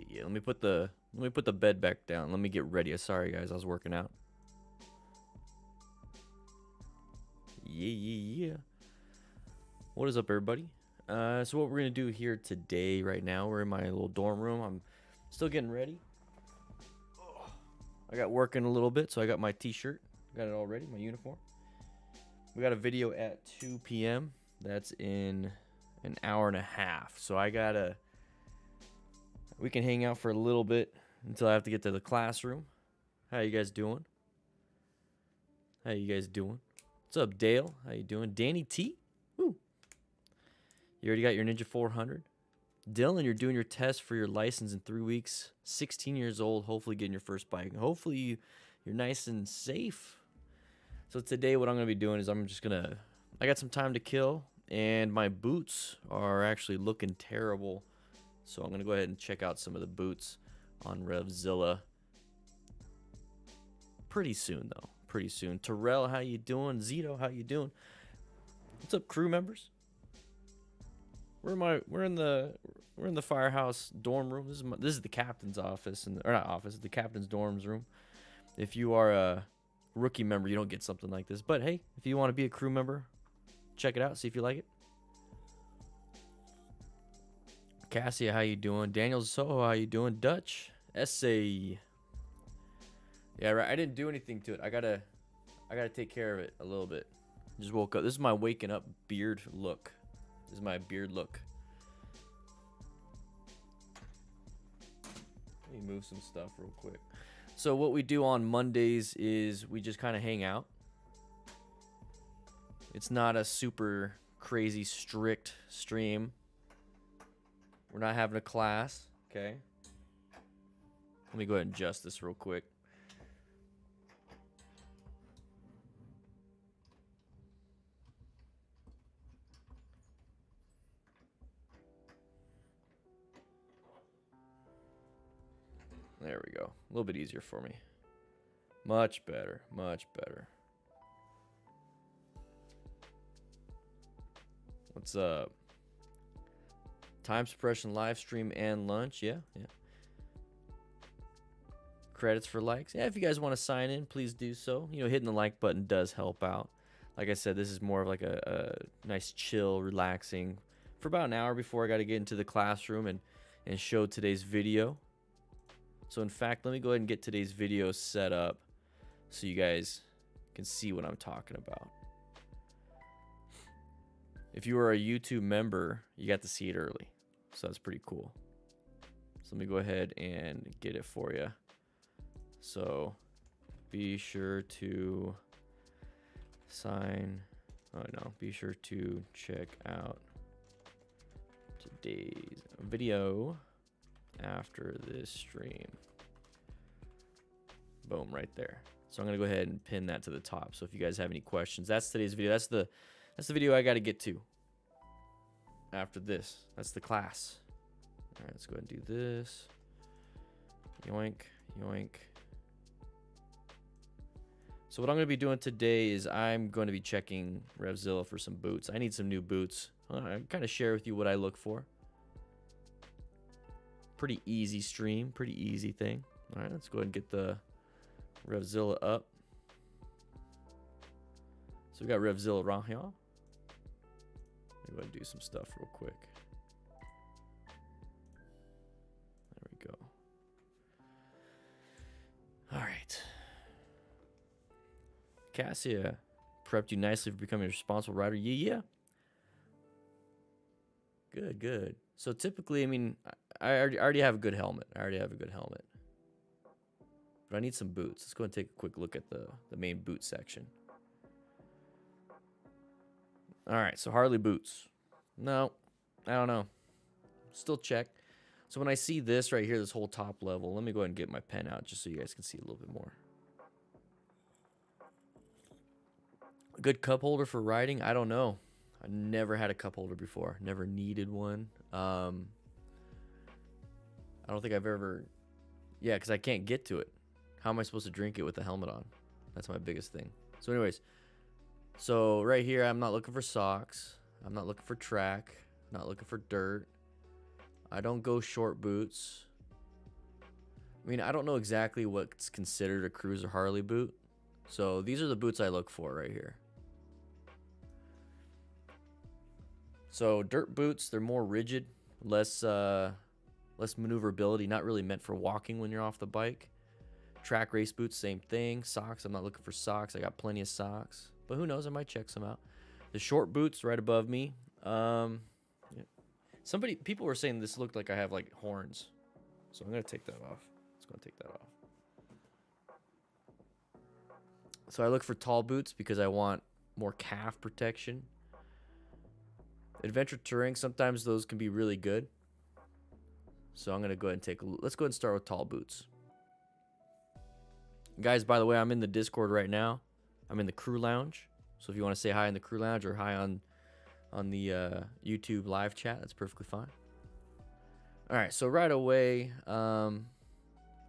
Yeah. Let me put the bed back down. Let me get ready. Sorry guys, I was working out. Yeah. What is up, everybody? So what we're gonna do here today, right now, we're in my little dorm room. I'm still getting ready. I got working a little bit, so I got my t-shirt. Got it all ready, my uniform. We got a video at 2 p.m. That's in an hour and a half. So we can hang out for a little bit until I have to get to the classroom. How you guys doing? What's up, Dale? How you doing? Danny T? Woo. You already got your Ninja 400? Dylan, you're doing your test for your license in 3 weeks. 16 years old, hopefully getting your first bike. Hopefully you're nice and safe. So today what I'm going to be doing is I got some time to kill, and my boots are actually looking terrible. So I'm going to go ahead and check out some of the boots on RevZilla pretty soon, though. Pretty soon. Terrell, how you doing? Zito, how you doing? What's up, crew members? We're in the firehouse dorm room. This is the captain's office, or not office, the captain's dorms room. If you are a rookie member, you don't get something like this. But hey, if you want to be a crew member, check it out, see if you like it. Cassia, how you doing? Daniel Soho, how you doing? Dutch, essay. Yeah, right. I didn't do anything to it. I gotta take care of it a little bit. Just woke up. This is my waking up beard look. This is my beard look. Let me move some stuff real quick. So what we do on Mondays is we just kind of hang out. It's not a super crazy strict stream. We're not having a class, okay? Let me go ahead and adjust this real quick. There we go. A little bit easier for me. Much better, much better. What's up? Time suppression, live stream, and lunch. Yeah. Credits for likes. Yeah, if you guys want to sign in, please do so. You know, hitting the like button does help out. Like I said, this is more of like a nice, chill, relaxing for about an hour before I got to get into the classroom and show today's video. So in fact, let me go ahead and get today's video set up so you guys can see what I'm talking about. If you are a YouTube member, you got to see it early. So that's pretty cool. So let me go ahead and get it for you. So be sure to be sure to check out today's video after this stream. Boom, right there. So I'm gonna go ahead and pin that to the top. So if you guys have any questions, that's today's video. That's the video I got to get to after this. That's the class. All right, let's go ahead and do this. Yoink, yoink. So what I'm going to be doing today is I'm going to be checking RevZilla for some boots. I need some new boots. I kind of share with you what I look for. Pretty easy stream, pretty easy thing. All right, let's go ahead and get the RevZilla up. So we got RevZilla right here. Let me go ahead and do some stuff real quick. There we go. All right. Cassia prepped you nicely for becoming a responsible rider. Yeah. Good. So typically, I mean, I already have a good helmet. But I need some boots. Let's go and take a quick look at the main boot section. All right, so Harley boots. No, I don't know. Still check. So when I see this right here, this whole top level, let me go ahead and get my pen out just so you guys can see a little bit more. A good cup holder for riding? I don't know. I never had a cup holder before. Never needed one. I don't think I've ever... Yeah, because I can't get to it. How am I supposed to drink it with the helmet on? That's my biggest thing. So anyways, so right here, I'm not looking for socks. I'm not looking for track. I'm not looking for dirt. I don't go short boots. I mean, I don't know exactly what's considered a cruiser Harley boot. So these are the boots I look for right here. So dirt boots, they're more rigid, less maneuverability, not really meant for walking when you're off the bike. Track race boots, same thing. Socks, I'm not looking for socks. I got plenty of socks, but who knows? I might check some out. The short boots right above me. Yeah. People were saying this looked like I have like horns, so I'm gonna take that off. Just gonna take that off. So I look for tall boots because I want more calf protection. Adventure touring, sometimes those can be really good. So I'm gonna go ahead and take a look. Let's go ahead and start with tall boots. Guys, by the way, I'm in the Discord right now. I'm in the crew lounge. So if you want to say hi in the crew lounge or hi on the YouTube live chat, that's perfectly fine. All right, so right away, I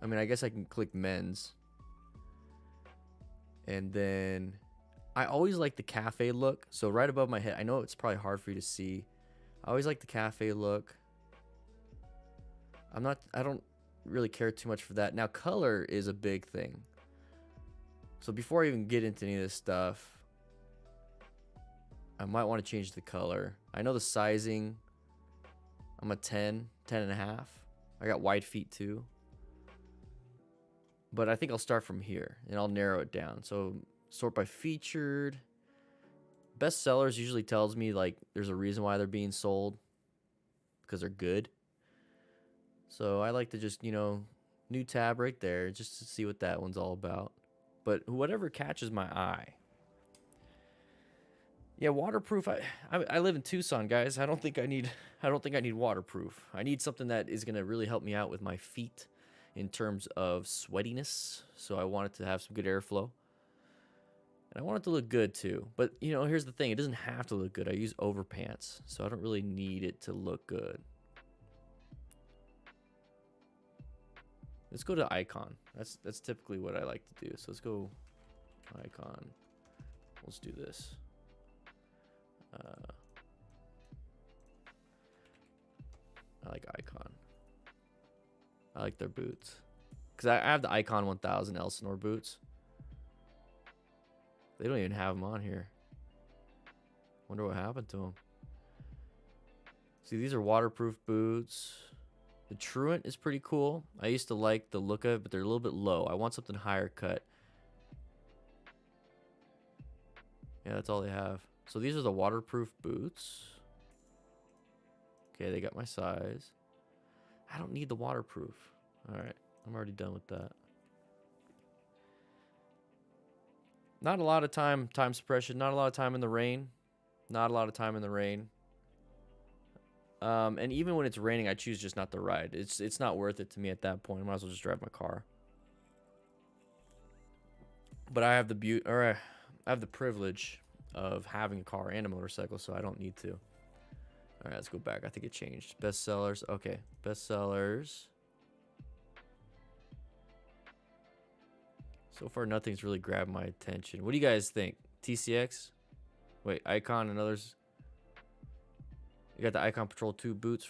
mean, I guess I can click men's. And then I always like the cafe look. So right above my head, I know it's probably hard for you to see. I always like the cafe look. I don't really care too much for that. Now, color is a big thing. So before I even get into any of this stuff, I might want to change the color. I know the sizing. I'm a 10 and a half. I got wide feet too. But I think I'll start from here and I'll narrow it down. So sort by featured. Best sellers usually tells me like there's a reason why they're being sold, because they're good. So I like to just, you know, new tab right there just to see what that one's all about. But whatever catches my eye. Yeah, waterproof. I live in Tucson, guys. I don't think I need waterproof. I need something that is gonna really help me out with my feet in terms of sweatiness. So I want it to have some good airflow. And I want it to look good too. But you know, here's the thing, it doesn't have to look good. I use overpants, so I don't really need it to look good. Let's go to icon. That's typically what I like to do. So let's go icon. Let's do this. I like icon. I like their boots. Because I have the Icon 1000 Elsinore boots. They don't even have them on here. Wonder what happened to them. See, these are waterproof boots. The Truant is pretty cool. I used to like the look of it, but they're a little bit low. I want something higher cut. Yeah, that's all they have. So these are the waterproof boots. Okay, they got my size. I don't need the waterproof. All right, I'm already done with that. Not a lot of time suppression. Not a lot of time in the rain. Not a lot of time in the rain. And even when it's raining, I choose just not to ride. It's not worth it to me at that point. I might as well just drive my car. But I have I have the privilege of having a car and a motorcycle, so I don't need to. All right, let's go back. I think it changed. Best sellers. Okay, best sellers. So far, nothing's really grabbed my attention. What do you guys think? TCX? Wait, Icon and others. You got the Icon Patrol 2 boots.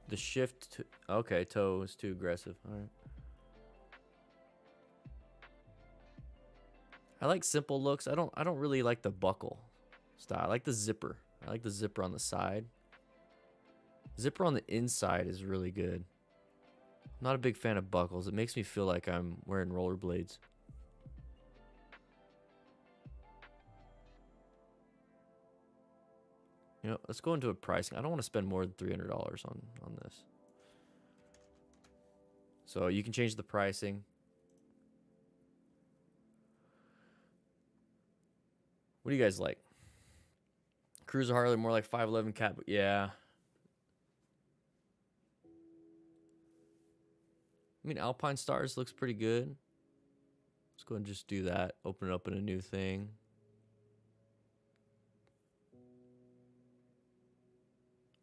The shift. Okay, toe is too aggressive. All right. I like simple looks. I don't really like the buckle style. I like the zipper. I like the zipper on the side. Zipper on the inside is really good. I'm not a big fan of buckles. It makes me feel like I'm wearing rollerblades. You know, let's go into a pricing. I don't want to spend more than $300 on this. So you can change the pricing. What do you guys like? Cruiser Harley, more like 511 cat. Yeah. I mean, Alpinestars looks pretty good. Let's go and just do that. Open it up in a new thing.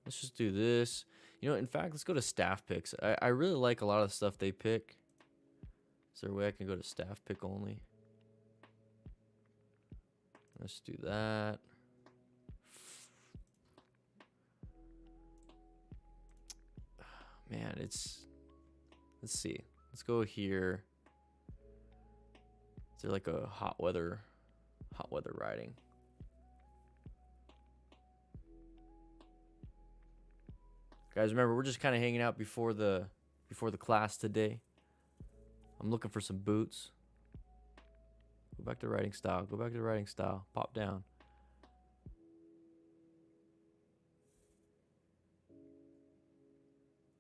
Let's just do this. You know, in fact, let's go to staff picks. I really like a lot of the stuff they pick. Is there a way I can go to staff pick only? Let's do that. Man, let's see. Let's go here. Is there like a hot weather riding? Guys, remember, we're just kind of hanging out before the class today. I'm looking for some boots. Go back to riding style. Go back to riding style. Pop down.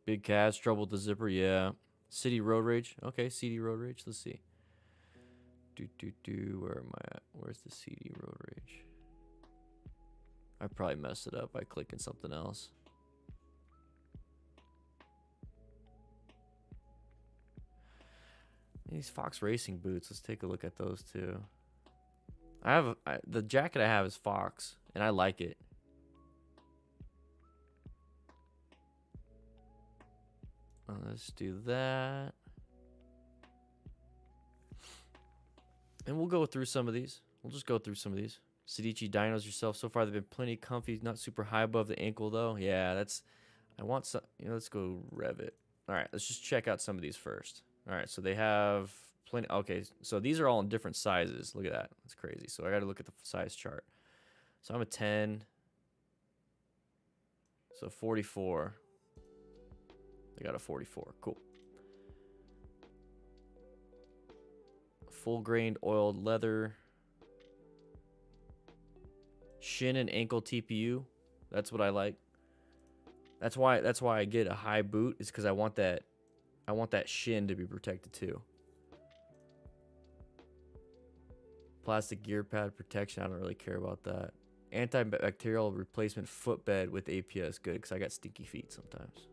Big calves, trouble with the zipper, yeah. City road rage. Okay, CD road rage. Let's see. Where am I at? Where's the CD road rage? I probably messed it up by clicking something else. These Fox Racing boots. Let's take a look at those too. The jacket I have is Fox, and I like it. Let's do that. And we'll go through some of these. We'll just go through some of these. Sedici dinos yourself. So far, they've been plenty comfy. Not super high above the ankle, though. Yeah, that's... I want some... let's go Revit. All right, let's just check out some of these first. All right, so they have plenty... Okay, so these are all in different sizes. Look at that. That's crazy. So I got to look at the size chart. So I'm a 10. So 44. They got a 44. Cool. Full grained oiled leather. Shin and ankle TPU. That's what I like. That's why I get a high boot, is because I want that shin to be protected too. Plastic gear pad protection. I don't really care about that. Antibacterial replacement footbed with APS. Good, because I got stinky feet sometimes.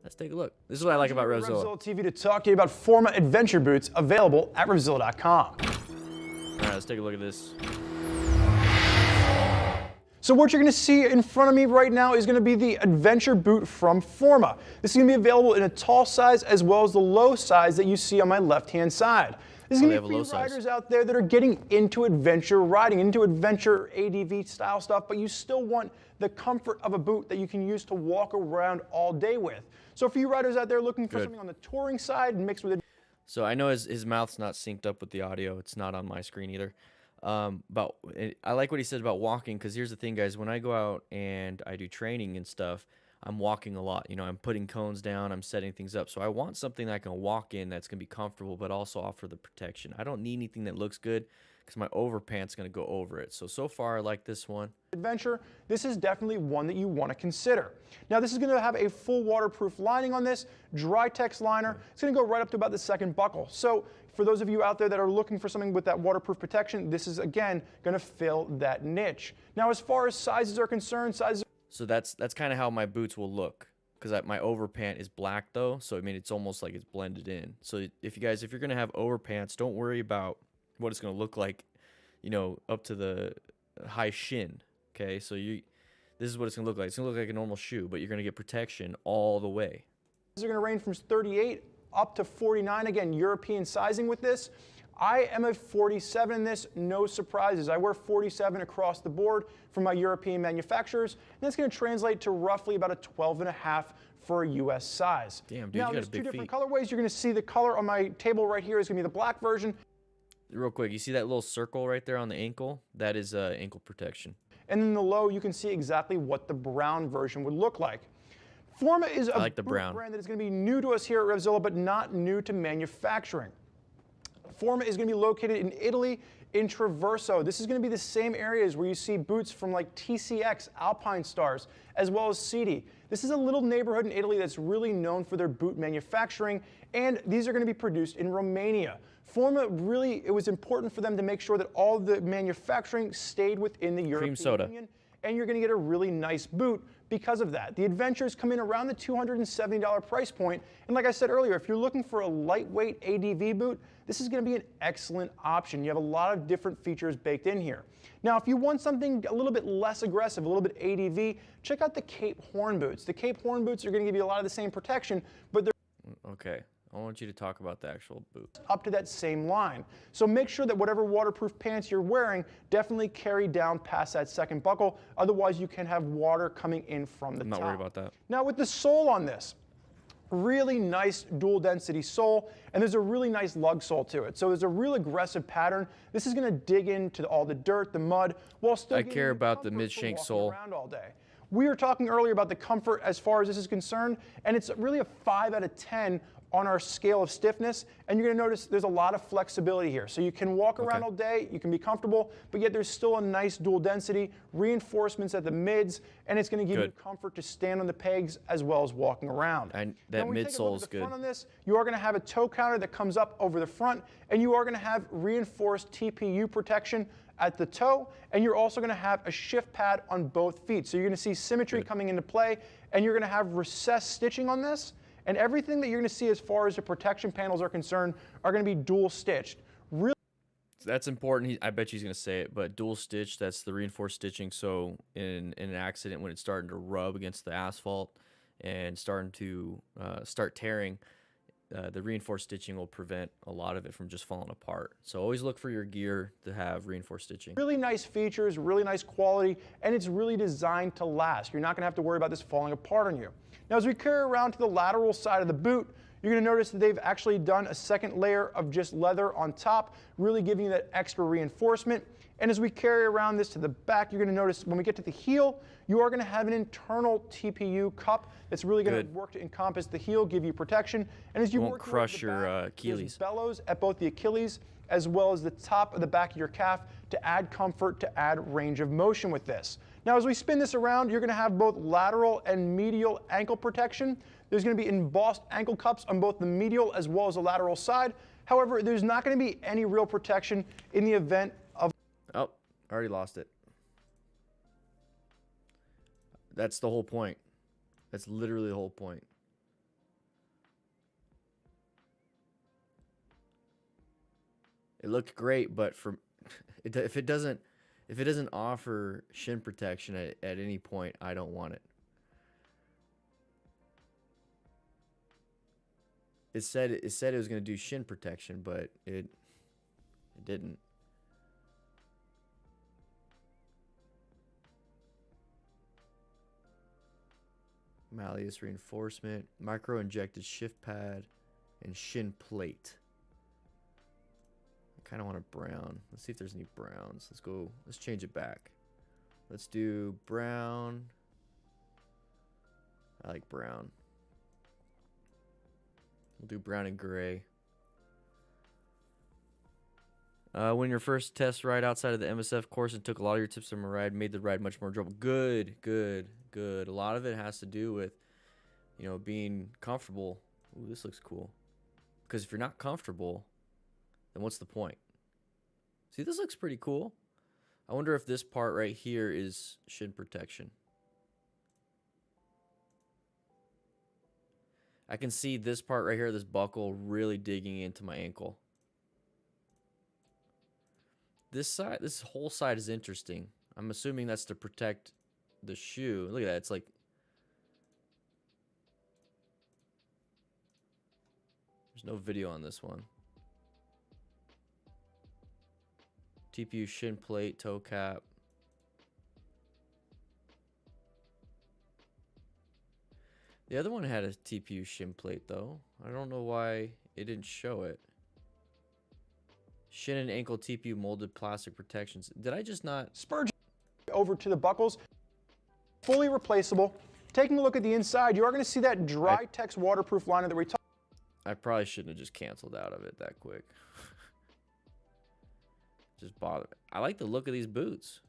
Let's take a look. This is what I like about RevZilla. RevZilla TV to talk to you about Forma adventure boots available at RevZilla.com. All right, let's take a look at this. So what you're going to see in front of me right now is going to be the adventure boot from Forma. This is going to be available in a tall size as well as the low size that you see on my left-hand side. This is going to be for riders out there that are getting into adventure riding, into adventure ADV style stuff, but you still want the comfort of a boot that you can use to walk around all day with. So for you riders out there looking for something on the touring side mixed with it. So I know his mouth's not synced up with the audio. It's not on my screen either. But I like what he said about walking, because here's the thing, guys. When I go out and I do training and stuff, I'm walking a lot. You know, I'm putting cones down, I'm setting things up. So I want something that I can walk in that's going to be comfortable, but also offer the protection. I don't need anything that looks good, because my overpants going to go over it. So far, I like this one. Adventure, this is definitely one that you want to consider. Now, this is going to have a full waterproof lining on this, dry text liner. It's going to go right up to about the second buckle. So for those of you out there that are looking for something with that waterproof protection, this is, again, going to fill that niche. Now, as far as sizes are concerned, So that's kind of how my boots will look, because my overpant is black though. So I mean, it's almost like it's blended in. So if you're going to have overpants, don't worry about what it's going to look like, you know, up to the high shin. Okay, so this is what it's going to look like. It's going to look like a normal shoe, but you're going to get protection all the way. These are going to range from 38 up to 49. Again, European sizing with this. I am a 47 in this, no surprises. I wear 47 across the board from my European manufacturers, and that's going to translate to roughly about a 12.5 for a US size. Damn, dude, now, you got there's a big two different feet. colorways. You're going to see the color on my table right here is going to be the black version. Real quick, you see that little circle right there on the ankle? That is ankle protection. And then the low, you can see exactly what the brown version would look like. Forma is a boot brand that is going to be new to us here at RevZilla, but not new to manufacturing. Forma is going to be located in Italy, in Traverso. This is going to be the same areas where you see boots from like TCX, Alpinestars, as well as CD. This is a little neighborhood in Italy that's really known for their boot manufacturing, and these are going to be produced in Romania. Forma really, it was important for them to make sure that all the manufacturing stayed within the European Union, and you're going to get a really nice boot because of that. The Adventures come in around the $270 price point, and like I said earlier, if you're looking for a lightweight ADV boot, this is going to be an excellent option. You have a lot of different features baked in here. Now, if you want something a little bit less aggressive, a little bit ADV, check out the Cape Horn boots. The Cape Horn boots are going to give you a lot of the same protection, but they're okay. I want you to talk about the actual boot. Up to that same line. So make sure that whatever waterproof pants you're wearing definitely carry down past that second buckle. Otherwise, you can have water coming in from the top. I'm not worried about that. Now, with the sole on this, really nice dual density sole, and there's a really nice lug sole to it. So there's a real aggressive pattern. This is going to dig into all the dirt, the mud, while still I care about the mid-shank sole around all day. We were talking earlier about the comfort as far as this is concerned, and it's really a 5 out of 10 on our scale of stiffness, and you're going to notice there's a lot of flexibility here. So you can walk around all day, you can be comfortable, but yet there's still a nice dual density, reinforcements at the mids, and it's going to give you comfort to stand on the pegs as well as walking around. And that midsole is good. Front on this, you are going to have a toe counter that comes up over the front, and you are going to have reinforced TPU protection at the toe, and you're also going to have a shift pad on both feet. So you're going to see symmetry coming into play, and you're going to have recessed stitching on this. And everything that you're going to see as far as the protection panels are concerned are going to be dual stitched. Really, that's important. I bet you he's going to say it, but dual stitch, that's the reinforced stitching. So in an accident, when it's starting to rub against the asphalt and starting to start tearing, the reinforced stitching will prevent a lot of it from just falling apart. So always look for your gear to have reinforced stitching. Really nice features, really nice quality, and it's really designed to last. You're not going to have to worry about this falling apart on you. Now, as we carry around to the lateral side of the boot, you're going to notice that they've actually done a second layer of just leather on top, really giving you that extra reinforcement. And as we carry around this to the back, you're going to notice when we get to the heel, you are going to have an internal TPU cup that's really going to work to encompass the heel, give you protection. And as you won't crush your Achilles. Bellows at both the Achilles as well as the top of the back of your calf to add comfort, to add range of motion with this. Now, as we spin this around, you're going to have both lateral and medial ankle protection. There's going to be embossed ankle cups on both the medial as well as the lateral side. However, there's not going to be any real protection in the event of... Oh, I already lost it. That's the whole point. That's literally the whole point. It looked great, but if it doesn't offer shin protection at any point, I don't want it. It said it was going to do shin protection, but it didn't. Malleus reinforcement, micro injected shift pad, and shin plate. I kind of want a brown. Let's see if there's any browns. Let's change it back. Let's do brown. I like brown. We'll do brown and gray. When your first test ride outside of the MSF course and took a lot of your tips from a ride, made the ride much more enjoyable. Good. A lot of it has to do with, being comfortable. Ooh, this looks cool. Because if you're not comfortable, then what's the point? See, this looks pretty cool. I wonder if this part right here is shin protection. I can see this part right here, this buckle, really digging into my ankle. This whole side is interesting. I'm assuming that's to protect the shoe. Look at that. It's like... There's no video on this one. TPU shin plate, toe cap. The other one had a TPU shin plate though. I don't know why it didn't show it. Shin and ankle TPU molded plastic protections. Did I just not... Spurge over to the buckles. Fully replaceable. Taking a look at the inside, you are going to see that Dry-Tex waterproof liner that we talked. I probably shouldn't have just canceled out of it that quick. Just bother me. I like the look of these boots.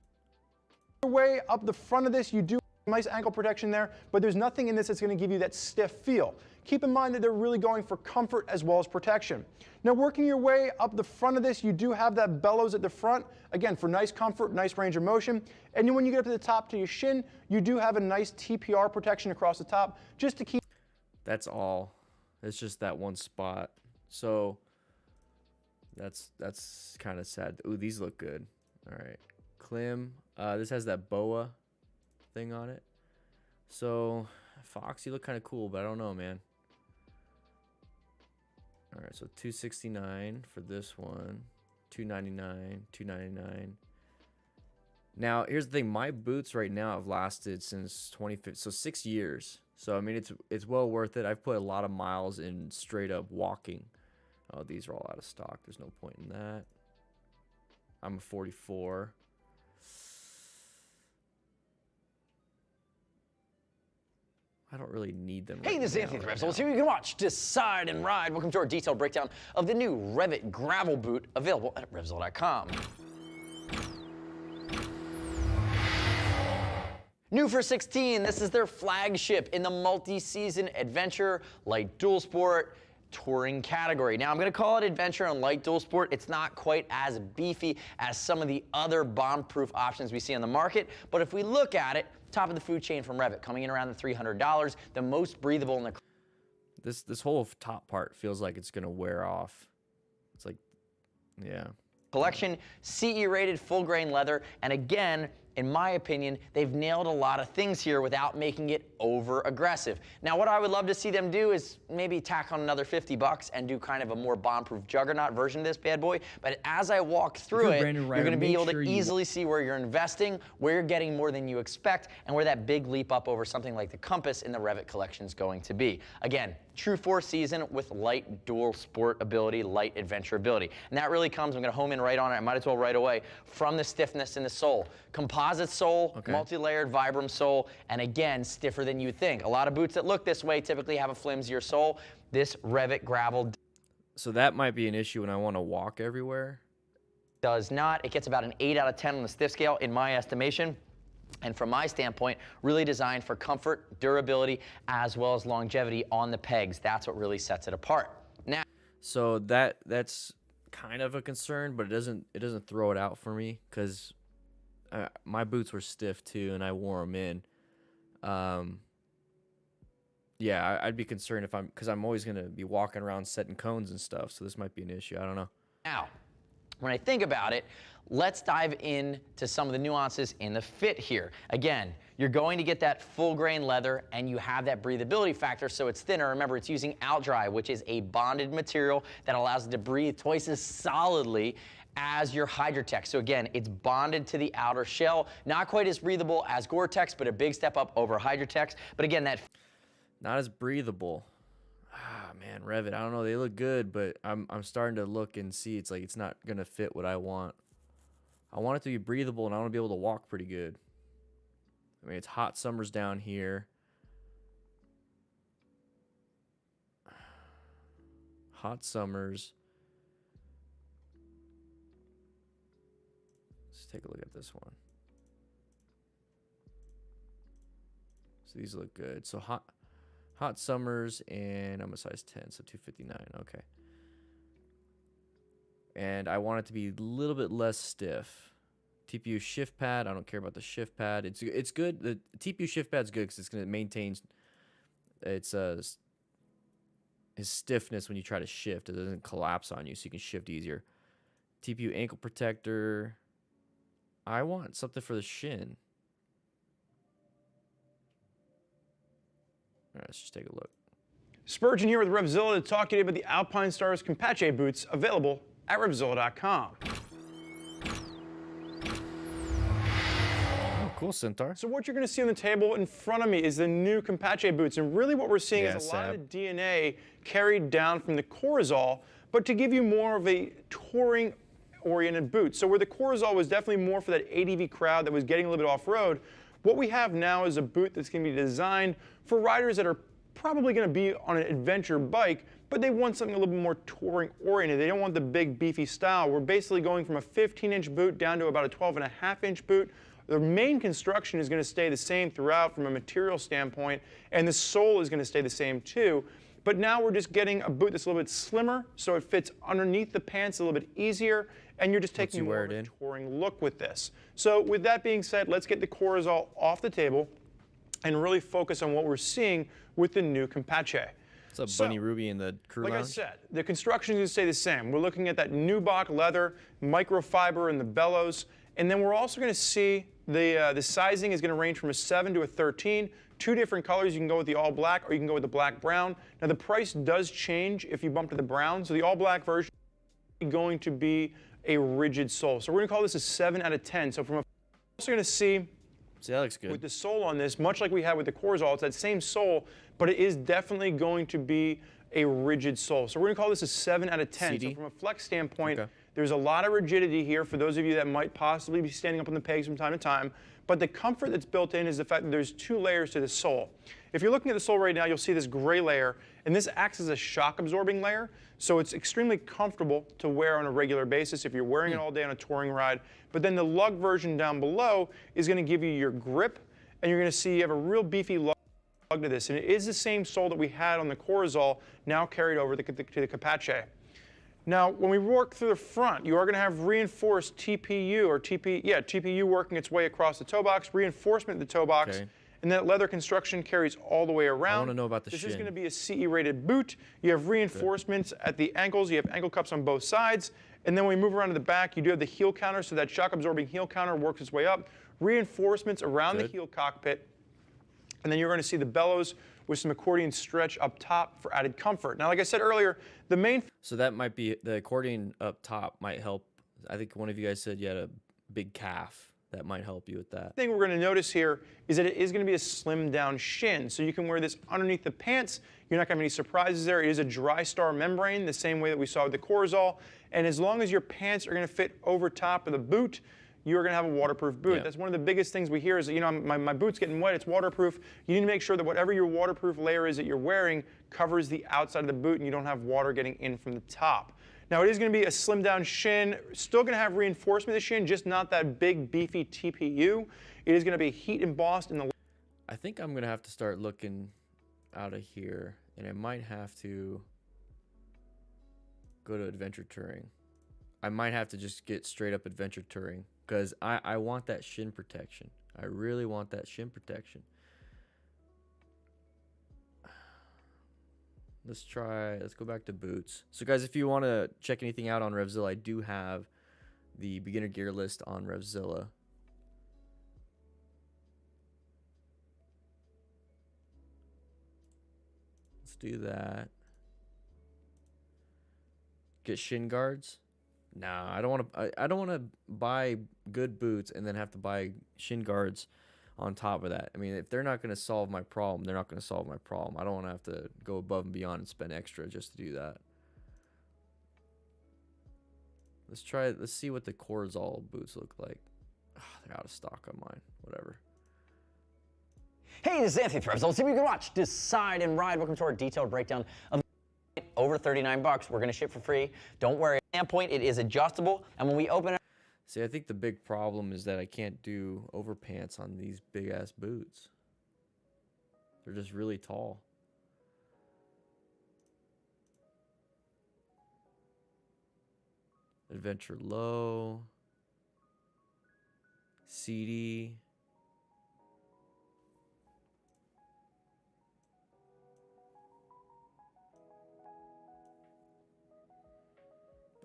Way up the front of this, you do nice ankle protection there, but there's nothing in this that's going to give you that stiff feel. Keep in mind that they're really going for comfort as well as protection. Now, working your way up the front of this, you do have that bellows at the front, again, for nice comfort, nice range of motion. And then when you get up to the top to your shin, you do have a nice TPR protection across the top, just to keep... That's all. It's just that one spot. So that's kind of sad. Ooh, these look good. All right. Clim. This has that boa thing on it. So Fox, you look kind of cool, but I don't know, man. All right, so $269 for this one, $299, $299. Now, here's the thing. My boots right now have lasted since 2015, so 6 years. So I mean, it's well worth it. I've put a lot of miles in straight up walking. Oh, these are all out of stock. There's no point in that. I'm a 44. I don't really need them. Hey, this is Anthony from RevZilla. Here you can watch, decide, and ride. Welcome to our detailed breakdown of the new Revit gravel boot available at RevZilla.com. New for 16, this is their flagship in the multi-season adventure, light dual sport, touring category. Now I'm going to call it adventure and light dual sport. It's not quite as beefy as some of the other bomb-proof options we see on the market, but if we look at it, top of the food chain from Revit, coming in around the $300, the most breathable in the... This whole top part feels like it's going to wear off. It's like, yeah. Collection, CE rated, full grain leather, and again, in my opinion, they've nailed a lot of things here without making it over aggressive. Now, what I would love to see them do is maybe tack on another $50 and do kind of a more bomb-proof juggernaut version of this bad boy. But as I walk through it, you're going to be able to easily see where you're investing, where you're getting more than you expect, and where that big leap up over something like the Compass in the Revit collection is going to be. Again, true four-season with light dual sport ability, light adventure ability. And that really comes, I'm going to home in right on it, I might as well right away, from the stiffness in the sole. Composite sole, multi-layered Vibram sole, and again, stiffer than you think. A lot of boots that look this way typically have a flimsier sole. This Revit gravel... So that might be an issue when I want to walk everywhere. Does not. It gets about an 8 out of 10 on the stiff scale, in my estimation. And from my standpoint, really designed for comfort, durability, as well as longevity on the pegs. That's what really sets it apart. Now, so that's kind of a concern, but it doesn't throw it out for me because my boots were stiff too, and I wore them in. Yeah, I'd be concerned because I'm always gonna be walking around setting cones and stuff. So this might be an issue. I don't know. Now, when I think about it, let's dive into some of the nuances in the fit here. Again, you're going to get that full grain leather and you have that breathability factor, so it's thinner. Remember, it's using OutDry, which is a bonded material that allows it to breathe twice as solidly as your Hydrotex. So again, it's bonded to the outer shell. Not quite as breathable as Gore-Tex, but a big step up over Hydrotex. But again, that... Not as breathable. Ah, man, Revit, I don't know. They look good, but I'm starting to look and see it's like it's not going to fit what I want. I want it to be breathable, and I want to be able to walk pretty good. I mean, it's hot summers down here. Hot summers. Let's take a look at this one. So these look good. So hot summers, and I'm a size 10, so 259. Okay. And I want it to be a little bit less stiff. TPU shift pad, I don't care about the shift pad. It's good. The TPU shift pad's good because it's going to maintain its stiffness when you try to shift. It doesn't collapse on you, so you can shift easier. TPU ankle protector. I want something for the shin. All right, let's just take a look. Spurgeon here with RevZilla to talk to you about the Alpinestars Compache boots available at RevZilla.com. Oh, cool, Centaur. So what you're going to see on the table in front of me is the new Compache boots, and really what we're seeing is a lot of the DNA carried down from the Corozal, but to give you more of a touring-oriented boot. So where the Corozal was definitely more for that ADV crowd that was getting a little bit off-road, what we have now is a boot that's going to be designed for riders that are probably going to be on an adventure bike, but they want something a little bit more touring-oriented. They don't want the big, beefy style. We're basically going from a 15-inch boot down to about a 12.5-inch boot. The main construction is going to stay the same throughout from a material standpoint, and the sole is going to stay the same too. But now we're just getting a boot that's a little bit slimmer, so it fits underneath the pants a little bit easier, and you're just taking more of a touring look with this. So with that being said, let's get the Corozal off the table and really focus on what we're seeing with the new Compache. What's up, Bunny Ruby in the crew lounge? Like I said, the construction is going to stay the same. We're looking at that nubuck leather, microfiber in the bellows, and then we're also going to see the sizing is going to range from a 7 to a 13. Two different colors. You can go with the all black or you can go with the black brown. Now the price does change if you bump to the brown. So the all black version is going to be a rigid sole. So we're going to call this a 7 out of 10. So from a, we're also going to see See, that looks good. With the sole on this, much like we had with the Corozal, it's that same sole, but it is definitely going to be a rigid sole. So we're going to call this a 7 out of 10. CD? So from a flex standpoint, Okay. there's a lot of rigidity here for those of you that might possibly be standing up on the pegs from time to time. But the comfort that's built in is the fact that there's 2 layers to the sole. If you're looking at the sole right now, you'll see this gray layer, and this acts as a shock absorbing layer. So it's extremely comfortable to wear on a regular basis if you're wearing it all day on a touring ride. But then the lug version down below is going to give you your grip, and you're going to see you have a real beefy lug to this. And it is the same sole that we had on the Corozal, now carried over to the Capace. Now, when we work through the front, you are going to have reinforced TPU or TPU working its way across the toe box, reinforcement in the toe box, Okay. and that leather construction carries all the way around. I want to know about the This shin. is going to be a CE-rated boot. You have reinforcements at the ankles. You have ankle cups on both sides. And then when we move around to the back, you do have the heel counter, so that shock-absorbing heel counter works its way up. Reinforcements around the heel cockpit. And then you're going to see the bellows with some accordion stretch up top for added comfort. Now, like I said earlier, the main So that might be, the accordion up top might help. I think one of you guys said you had a big calf. That might help you with that. thing we're going to notice here is that it is going to be a slimmed down shin. So you can wear this underneath the pants. You're not going to have any surprises there. It is a dry star membrane, the same way that we saw with the Corozal. And as long as your pants are going to fit over top of the boot, you're going to have a waterproof boot. Yeah. That's one of the biggest things we hear is, you know, my boot's getting wet, it's waterproof. You need to make sure that whatever your waterproof layer is that you're wearing covers the outside of the boot and you don't have water getting in from the top. Now, it is going to be a slimmed down shin, still going to have reinforcement of the shin, just not that big, beefy TPU. It is going to be heat embossed in the... I think I'm going to have to start looking out of here, and I might have to go to adventure touring. I might have to just get straight up adventure touring, because I want that shin protection. I really want that shin protection. Let's go back to boots. So guys, if you want to check anything out on RevZilla, I do have the beginner gear list on RevZilla. Let's do that. Get shin guards. Nah, I don't want to buy good boots and then have to buy shin guards on top of that. I mean, if they're not going to solve my problem, they're not going to solve my problem. I don't want to have to go above and beyond and spend extra just to do that. Let's see what the Corozal boots look like. Oh, they're out of stock on mine. Whatever. Hey, this is Anthony from RevZilla. See if you can watch, decide, and ride. Welcome to our detailed breakdown of over $39. We're going to ship for free. Don't worry. At standpoint, it is adjustable, and when we open it, See, I think the big problem is that I can't do overpants on these big ass boots. They're just really tall. Adventure low. CD.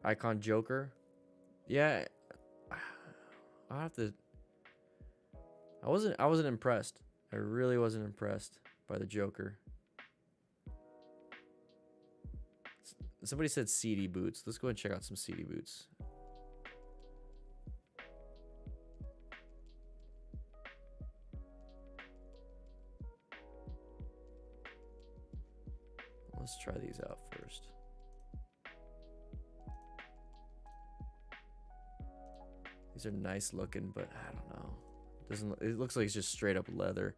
Icon Joker. Yeah. I have to. I wasn't impressed. I really wasn't impressed by the Joker. Somebody said CD boots. Let's go ahead and check out some CD boots. Let's try these out first. These are nice looking, but I don't know. It looks like it's just straight up leather.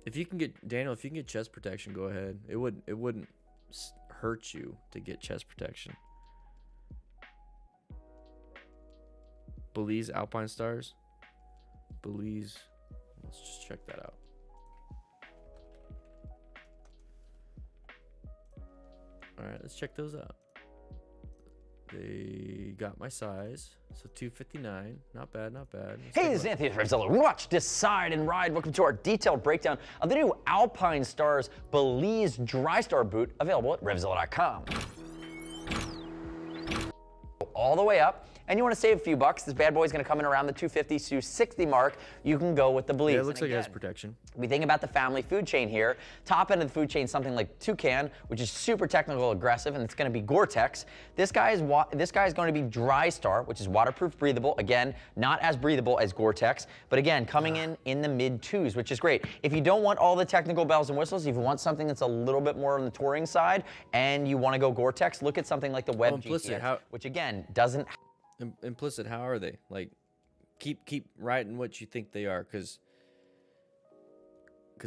If you can get, Daniel, if you can get chest protection, go ahead. It wouldn't hurt you to get chest protection. Belize Alpinestars. Belize. Let's just check that out. All right, let's check those out. They got my size, so 259. Not bad, not bad. Hey, this is Anthony from RevZilla. Watch, decide, and ride. Welcome to our detailed breakdown of the new Alpinestars Belize Dry Star boot, available at RevZilla.com. All the way up, and you want to save a few bucks, this bad boy is going to come in around the 250 to 60 mark. You can go with the Belize. Yeah, it looks like it has protection. We think about the family food chain here. Top end of the food chain, something like Toucan, which is super technical, aggressive, and it's going to be Gore-Tex. This guy is going to be Dry Star, which is waterproof, breathable. Again, not as breathable as Gore-Tex, but again, coming in the mid-2s, which is great. If you don't want all the technical bells and whistles, if you want something that's a little bit more on the touring side, and you want to go Gore-Tex, look at something like the Web GTX, which again doesn't. Implicit, how are they? Like, keep writing what you think they are, because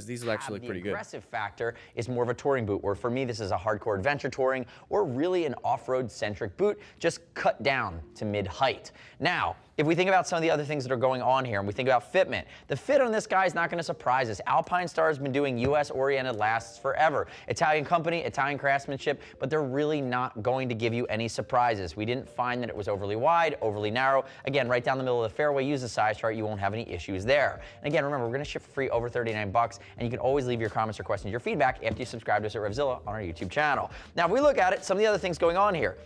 these will actually look pretty good. The aggressive factor is more of a touring boot, where for me this is a hardcore adventure touring or really an off-road centric boot, just cut down to mid-height. Now, if we think about some of the other things that are going on here and we think about fitment, the fit on this guy is not going to surprise us. Alpinestars has been doing US-oriented lasts forever. Italian company, Italian craftsmanship, but they're really not going to give you any surprises. We didn't find that it was overly wide, overly narrow. Again, right down the middle of the fairway, use the size chart, you won't have any issues there. And again, remember, we're going to ship for free over 39 bucks, and you can always leave your comments or questions, your feedback after you subscribe to us at RevZilla on our YouTube channel. Now, if we look at it, some of the other things going on here.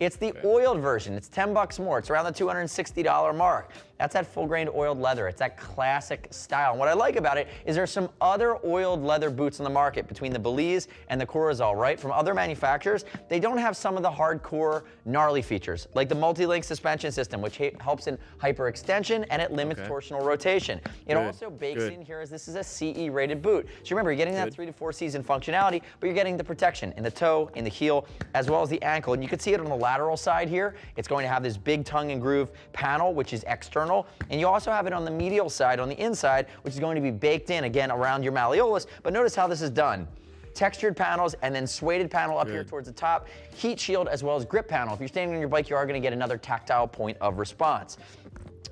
It's the oiled version. It's 10 bucks more. It's around the $260 mark. That's that full-grained oiled leather. It's that classic style. And what I like about it is there's some other oiled leather boots on the market between the Belize and the Corozal, right? From other manufacturers, they don't have some of the hardcore, gnarly features, like the multi-link suspension system, which helps in hyperextension and it limits torsional rotation. It also bakes in here as this is a CE-rated boot. So remember, you're getting that 3 to 4 season functionality, but you're getting the protection in the toe, in the heel, as well as the ankle. And you can see it on the lateral side here. It's going to have this big tongue and groove panel, which is external. And you also have it on the medial side, on the inside, which is going to be baked in, again, around your malleolus. But notice how this is done. Textured panels and then suede panel up here towards the top, heat shield as well as grip panel. If you're standing on your bike, you are going to get another tactile point of response.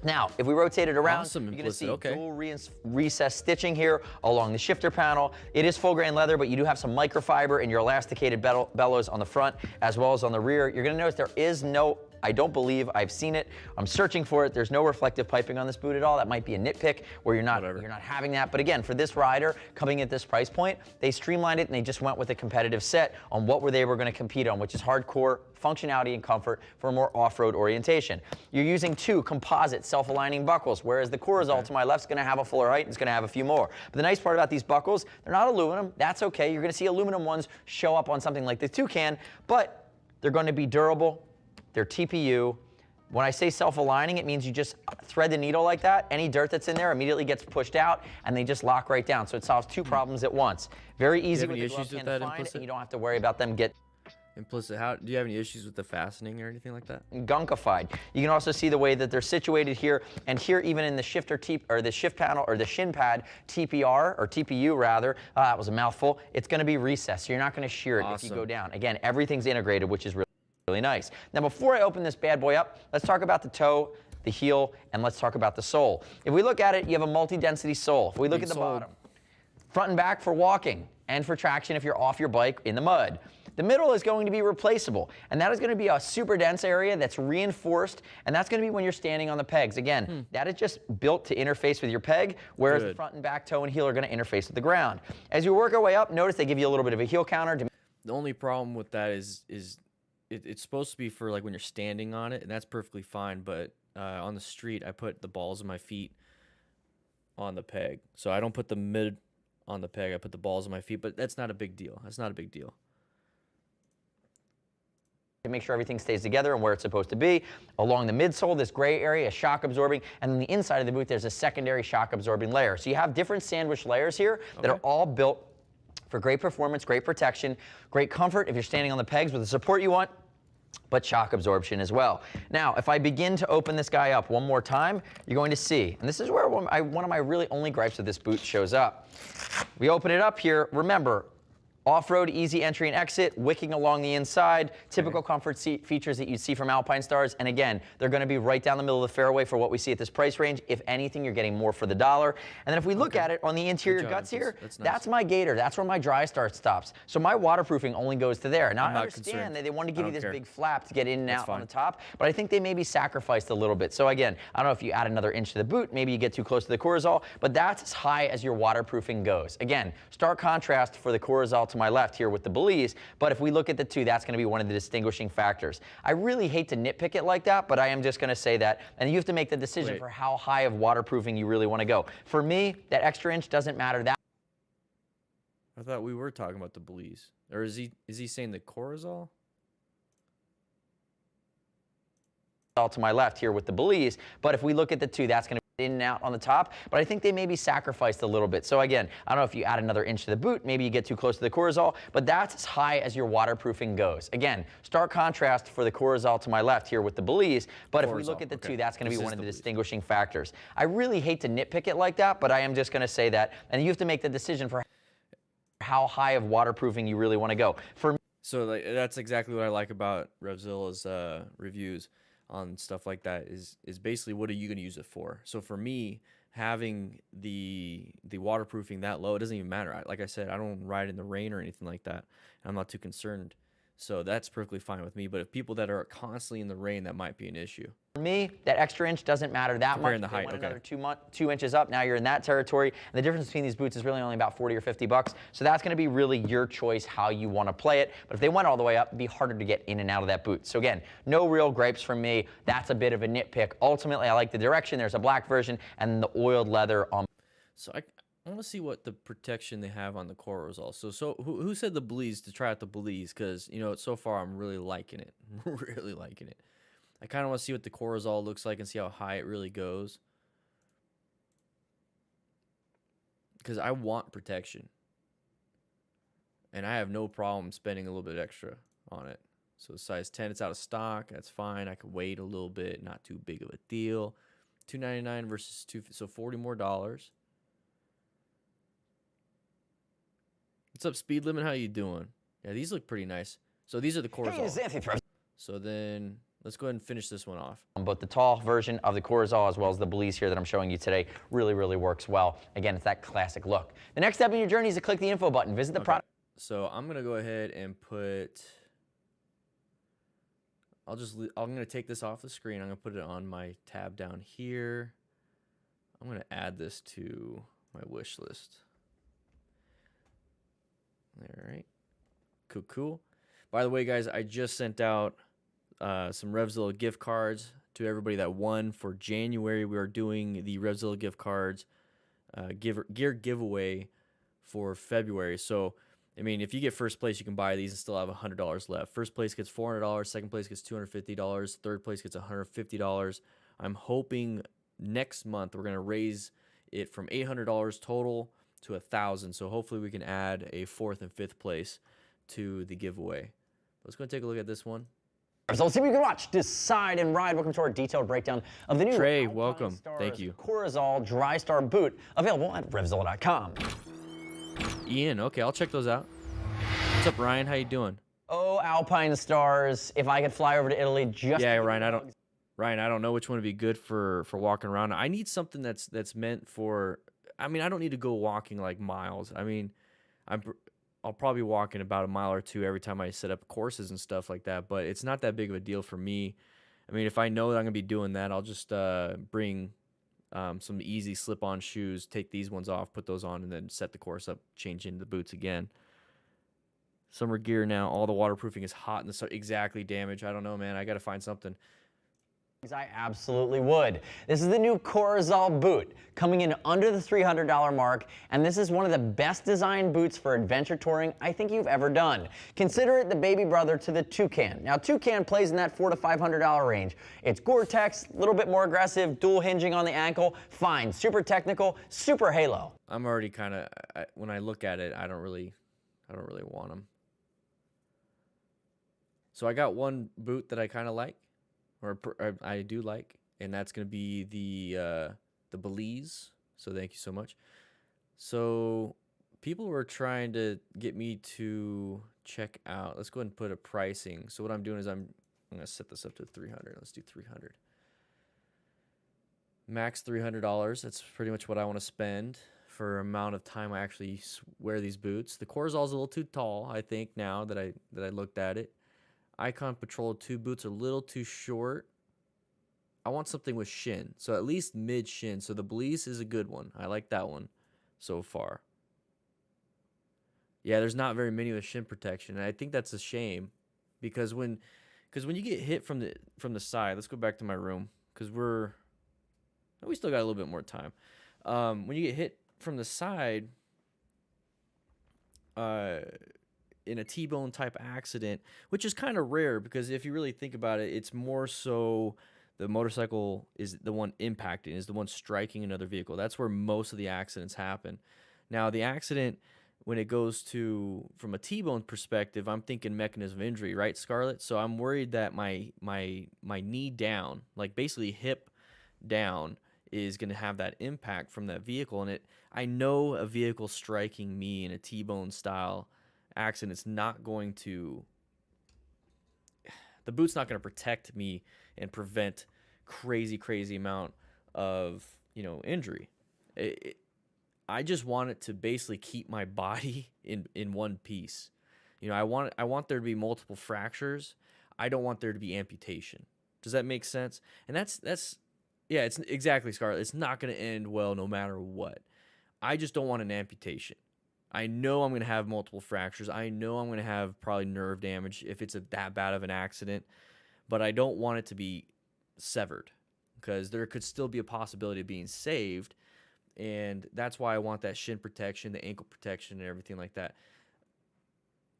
Now, if we rotate it around, you're going to see dual recessed stitching here along the shifter panel. It is full grain leather, but you do have some microfiber in your elasticated bellows on the front as well as on the rear. You're going to notice there is no, I don't believe I've seen it. I'm searching for it. There's no reflective piping on this boot at all. That might be a nitpick where you're not having that. But again, for this rider coming at this price point, they streamlined it and they just went with a competitive set on what they were going to compete on, which is hardcore functionality and comfort for a more off-road orientation. You're using 2 composite self-aligning buckles, whereas the Corozal to my left is going to have a fuller height and it's going to have a few more. But the nice part about these buckles, they're not aluminum. That's okay. You're going to see aluminum ones show up on something like the Toucan, but they're going to be durable. They're TPU. When I say self-aligning, it means you just thread the needle like that. Any dirt that's in there immediately gets pushed out, and they just lock right down. So it solves 2 problems at once. Very easy with the glove hand to find, and you don't have to worry about them get implicit. How do you have any issues with the fastening or anything like that? Gunkified. You can also see the way that they're situated here, and here even in the shifter or the shift panel or the shin pad TPR or TPU rather. That was a mouthful. It's going to be recessed, so you're not going to shear it if you go down. Again, everything's integrated, which is really nice. Now, before I open this bad boy up, let's talk about the toe, the heel, and let's talk about the sole. If we look at it, you have a multi-density sole. If we look at the bottom, front and back for walking and for traction if you're off your bike in the mud. The middle is going to be replaceable, and that is going to be a super dense area that's reinforced, and that's going to be when you're standing on the pegs. Again, that is just built to interface with your peg, whereas the front and back toe and heel are going to interface with the ground. As you work our way up, notice they give you a little bit of a heel counter. The only problem with that is it's supposed to be for like when you're standing on it, and that's perfectly fine, but on the street, I put the balls of my feet on the peg. So I don't put the mid on the peg, I put the balls of my feet, but that's not a big deal. That's not a big deal. To make sure everything stays together and where it's supposed to be. Along the midsole, this gray area is shock absorbing, and on the inside of the boot, there's a secondary shock absorbing layer. So you have different sandwich layers here that are all built for great performance, great protection, great comfort if you're standing on the pegs with the support you want, but shock absorption as well. Now, if I begin to open this guy up one more time, you're going to see, and this is where one of my really only gripes with this boot shows up. We open it up here, remember, off-road, easy entry and exit, wicking along the inside, typical comfort features that you see from Alpinestars. And again, they're going to be right down the middle of the fairway for what we see at this price range. If anything, you're getting more for the dollar. And then if we look at it on the interior guts here, that's my gator. That's where my dry start stops. So my waterproofing only goes to there. Now, I understand that they want to give you this big flap to get in and out on the top, but I think they may be sacrificed a little bit. So again, I don't know if you add another inch to the boot, maybe you get too close to the Corozal, but that's as high as your waterproofing goes. Again, stark contrast for the Corozal to my left here with the Belize, but if we look at the two, that's going to be one of the distinguishing factors. I really hate to nitpick it like that, but I am just going to say that, and you have to make the decision for how high of waterproofing you really want to go. For me, that extra inch doesn't matter that. I thought we were talking about the Belize. Or is he saying the Corozal? To my left here with the Belize, but if we look at the two, that's going to be in and out on the top, but I think they may be sacrificed a little bit. So again, I don't know if you add another inch to the boot, maybe you get too close to the Corozal, but that's as high as your waterproofing goes. Again, stark contrast for the Corozal to my left here with the Belize, but if we look at the two, that's going to be one of the distinguishing factors. I really hate to nitpick it like that, but I am just going to say that, and you have to make the decision for how high of waterproofing you really want to go. So that's exactly what I like about RevZilla's reviews on stuff like that is basically what are you going to use it for. So for me, having the waterproofing that low, it doesn't even matter. Like I said, I don't ride in the rain or anything like that. I'm not too concerned. So that's perfectly fine with me. But if people that are constantly in the rain, that might be an issue. For me, that extra inch doesn't matter that much. The height, another 2 inches up, now you're in that territory. And the difference between these boots is really only about 40 or 50 bucks. So that's going to be really your choice how you want to play it. But if they went all the way up, it'd be harder to get in and out of that boot. So again, no real gripes from me. That's a bit of a nitpick. Ultimately, I like the direction. There's a black version and the oiled leather on. So I want to see what the protection they have on the Corozal. So who said the Belize to try out the Belize? Because, you know, so far I'm really liking it. Really liking it. I kind of want to see what the Corozal looks like and see how high it really goes. Because I want protection. And I have no problem spending a little bit extra on it. So size 10, it's out of stock. That's fine. I could wait a little bit. Not too big of a deal. $299 versus so $40 more. What's up, Speed Limit? How you doing? Yeah, these look pretty nice. So these are the Corozal. So then let's go ahead and finish this one off. But the tall version of the Corozal as well as the Belize here that I'm showing you today really, really works well. Again, it's that classic look. The next step in your journey is to click the info button. Visit the product. So I'm going to go ahead and put... I'm going to take this off the screen. I'm going to put it on my tab down here. I'm going to add this to my wish list. All right. Cool, cool. By the way, guys, I just sent out some RevZilla gift cards to everybody that won for January. We are doing the RevZilla gift cards gear giveaway for February. So, I mean, if you get first place, you can buy these and still have $100 left. First place gets $400. Second place gets $250. Third place gets $150. I'm hoping next month we're going to raise it from $800 total to $1,000. So hopefully we can add a fourth and fifth place to the giveaway. Let's go and take a look at this one. So let's see what you can watch, decide, and ride. Welcome to our detailed breakdown of the new Trey, welcome. Thank you. Corozal Dry Star boot, available at RevZilla.com. Ian, okay, I'll check those out. What's up, Ryan? How you doing? Oh, Alpinestars! If I could fly over to Italy just Ryan, I don't know which one would be good for walking around. I need something that's meant for. I mean, I don't need to go walking like miles. I mean, I'll probably walk in about a mile or two every time I set up courses and stuff like that, but it's not that big of a deal for me. I mean, if I know that I'm going to be doing that, I'll just bring some easy slip-on shoes, take these ones off, put those on, and then set the course up, change into the boots again. Summer gear now, all the waterproofing is hot in the sun. Exactly, damage. I don't know, man. I got to find something. I absolutely would. This is the new Corozal boot, coming in under the $300 mark, and this is one of the best designed boots for adventure touring I think you've ever done. Consider it the baby brother to the Toucan. Now, Toucan plays in that $400 to $500 range. It's Gore-Tex, a little bit more aggressive, dual hinging on the ankle, fine, super technical, super halo. I'm already kind of, when I look at it, I don't really want them. So I got one boot that I kind of like. Or I do like, and that's going to be the Belize. So thank you so much. So people were trying to get me to check out. Let's go ahead and put a pricing. So what I'm doing is I'm going to set this up to 300. Let's do 300. Max $300. That's pretty much what I want to spend for amount of time I actually wear these boots. The Corozal's a little too tall, I think, now that I looked at it. Icon Patrol 2 boots are a little too short. I want something with shin, so at least mid shin. So the Belize is a good one. I like that one so far. Yeah, there's not very many with shin protection, and I think that's a shame, because when you get hit from the side, let's go back to my room because we still got a little bit more time. When you get hit from the side, in a T-bone type accident, which is kind of rare because if you really think about it, it's more so the motorcycle is the one impacting, is the one striking another vehicle. That's where most of the accidents happen. Now, the accident, when it goes to from a T-bone perspective, I'm thinking mechanism of injury, right, Scarlett? So I'm worried that my knee down, like basically hip down, is going to have that impact from that vehicle. And I know a vehicle striking me in a T-bone style accident, it's not going to, the boot's not going to protect me and prevent crazy amount of, injury. I just want it to basically keep my body in one piece. I want there to be multiple fractures. I don't want there to be amputation. Does that make sense? And that's yeah, it's exactly, Scarlett. It's not going to end well no matter what. I just don't want an amputation. I know I'm going to have multiple fractures. I know I'm going to have probably nerve damage if it's that bad of an accident, but I don't want it to be severed because there could still be a possibility of being saved, and that's why I want that shin protection, the ankle protection, and everything like that.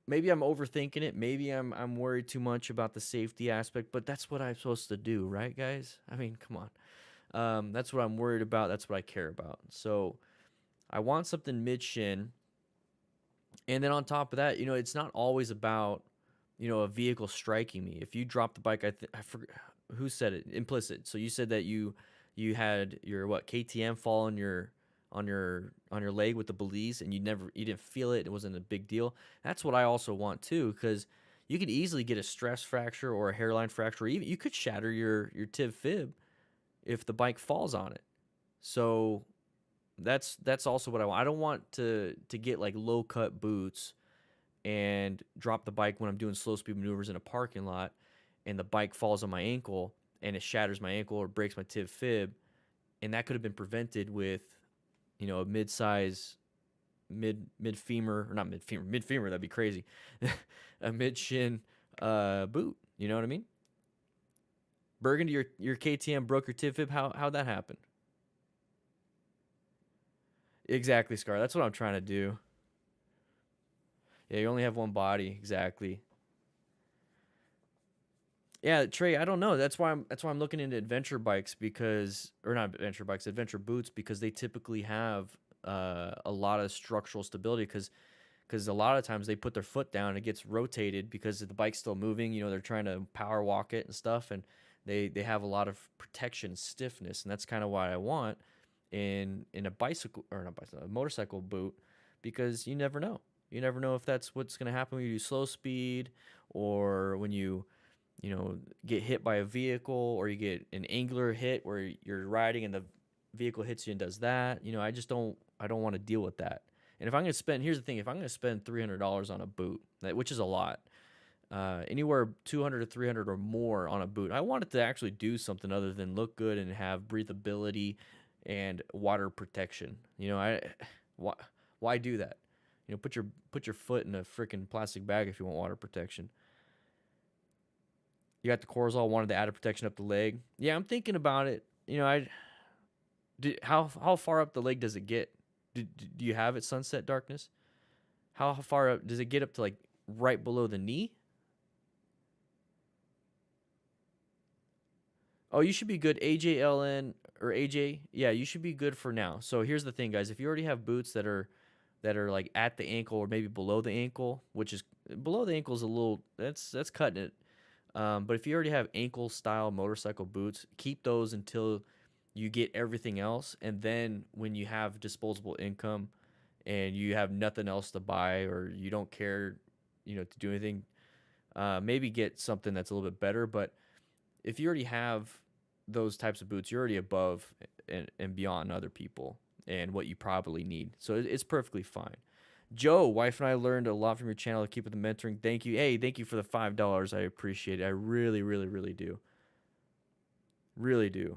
Maybe I'm overthinking it. Maybe I'm worried too much about the safety aspect, but that's what I'm supposed to do, right, guys? I mean, come on. That's what I'm worried about. That's what I care about. So I want something mid-shin. And then on top of that, it's not always about, a vehicle striking me. If you drop the bike, I forget who said it, implicit. So you said that you had your KTM fall on your leg with the Belize, and you didn't feel it. It wasn't a big deal. That's what I also want too, because you could easily get a stress fracture or a hairline fracture. Or even you could shatter your tib fib if the bike falls on it. So that's also what I want. I don't want to get like low cut boots and drop the bike when I'm doing slow speed maneuvers in a parking lot, and the bike falls on my ankle and it shatters my ankle or breaks my tib fib, and that could have been prevented with a mid-size mid femur, or not mid femur, that'd be crazy. A mid shin boot, you know what I mean? Burgundy, your KTM broke your tib fib. How'd that happen? Exactly, Scar. That's what I'm trying to do. Yeah, you only have one body. Exactly. Yeah, Trey, I don't know. That's why I'm looking into adventure bikes, adventure boots, because they typically have a lot of structural stability, because a lot of times they put their foot down and it gets rotated because the bike's still moving. They're trying to power walk it and stuff, and they have a lot of protection, stiffness, and that's kind of what I want in a motorcycle boot, because you never know. You never know if that's what's going to happen when you do slow speed, or when you get hit by a vehicle, or you get an angular hit where you're riding and the vehicle hits you and does that. I don't want to deal with that. And if I'm going to spend, here's the thing, if I'm going to spend $300 on a boot, which is a lot, anywhere $200 to $300 or more on a boot, I want it to actually do something other than look good and have breathability and water protection. Why do that? Put your foot in a freaking plastic bag if you want water protection. You got the Corozal, wanted to add a protection up the leg. Yeah, I'm thinking about it. How far up the leg does it get? Do you have it, Sunset Darkness? How far up does it get, up to like right below the knee? Oh, you should be good, AJLN or AJ. Yeah, you should be good for now. So here's the thing, guys. If you already have boots that are like at the ankle or maybe below the ankle, which is below the ankle is a little, that's cutting it. But if you already have ankle style motorcycle boots, keep those until you get everything else. And then when you have disposable income and you have nothing else to buy, or you don't care, to do anything, maybe get something that's a little bit better. But if you already have those types of boots, you're already above and beyond other people and what you probably need. So it's perfectly fine. Joe, wife and I learned a lot from your channel to keep with the mentoring. Thank you. Hey, thank you for the $5. I appreciate it. I really, really, really do. Really do.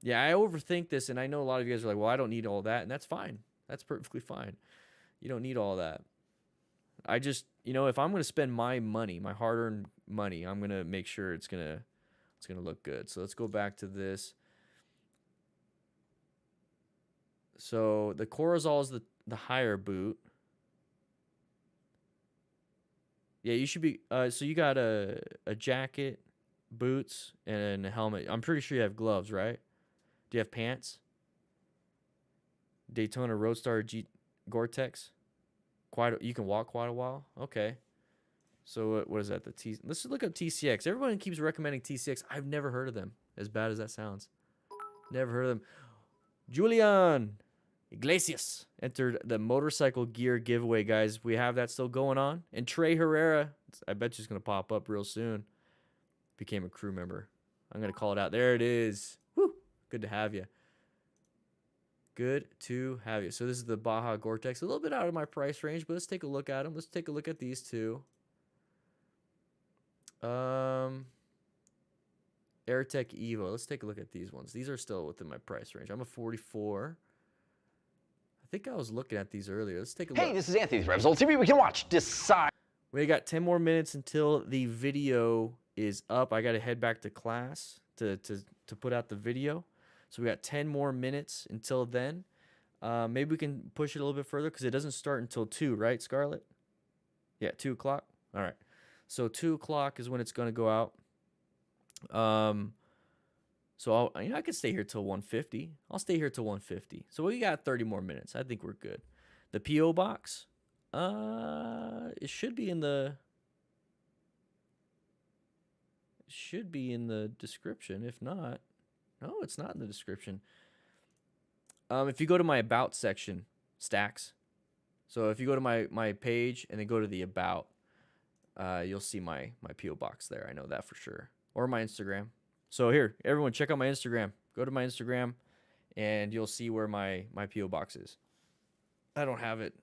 Yeah, I overthink this, and I know a lot of you guys are like, well, I don't need all that, and that's fine. That's perfectly fine. You don't need all that. I just, you know, if I'm going to spend my money, my hard-earned money, I'm going to make sure it's going to look good. So let's go back to this. So the Corozal is the higher boot. Yeah, you should be, so you got a jacket, boots, and a helmet. I'm pretty sure you have gloves, right? Do you have pants? Daytona Roadstar Gore-Tex? You can walk quite a while? Okay. So what is that? Let's look up TCX. Everyone keeps recommending TCX. I've never heard of them, as bad as that sounds. Never heard of them. Julian Iglesias entered the motorcycle gear giveaway, guys. We have that still going on. And Trey Herrera, I bet you it's going to pop up real soon. Became a crew member. I'm going to call it out. There it is. Woo! Good to have you. Good to have you. So this is the Baja Gore-Tex. A little bit out of my price range, but let's take a look at them. Let's take a look at these two. AirTech Evo. Let's take a look at these ones. These are still within my price range. I'm a 44. I think I was looking at these earlier. Let's take a look. Hey, this is Anthony's RevZilla TV. We can watch, decide. We got 10 more minutes until the video is up. I got to head back to class to put out the video. So we got 10 more minutes until then. Maybe we can push it a little bit further because it doesn't start until 2, right, Scarlett? Yeah, 2 o'clock. All right. So 2 o'clock is when it's going to go out. So I could stay here till 1:50. I'll stay here till 1:50. So we got 30 more minutes. I think we're good. The PO box, it should be in the description. If not, no, it's not in the description. If you go to my about section, stacks. So if you go to my page and then go to the about, you'll see my PO box there. I know that for sure. Or my Instagram. So here, everyone, check out my Instagram. Go to my Instagram, and you'll see where my PO box is. I don't have it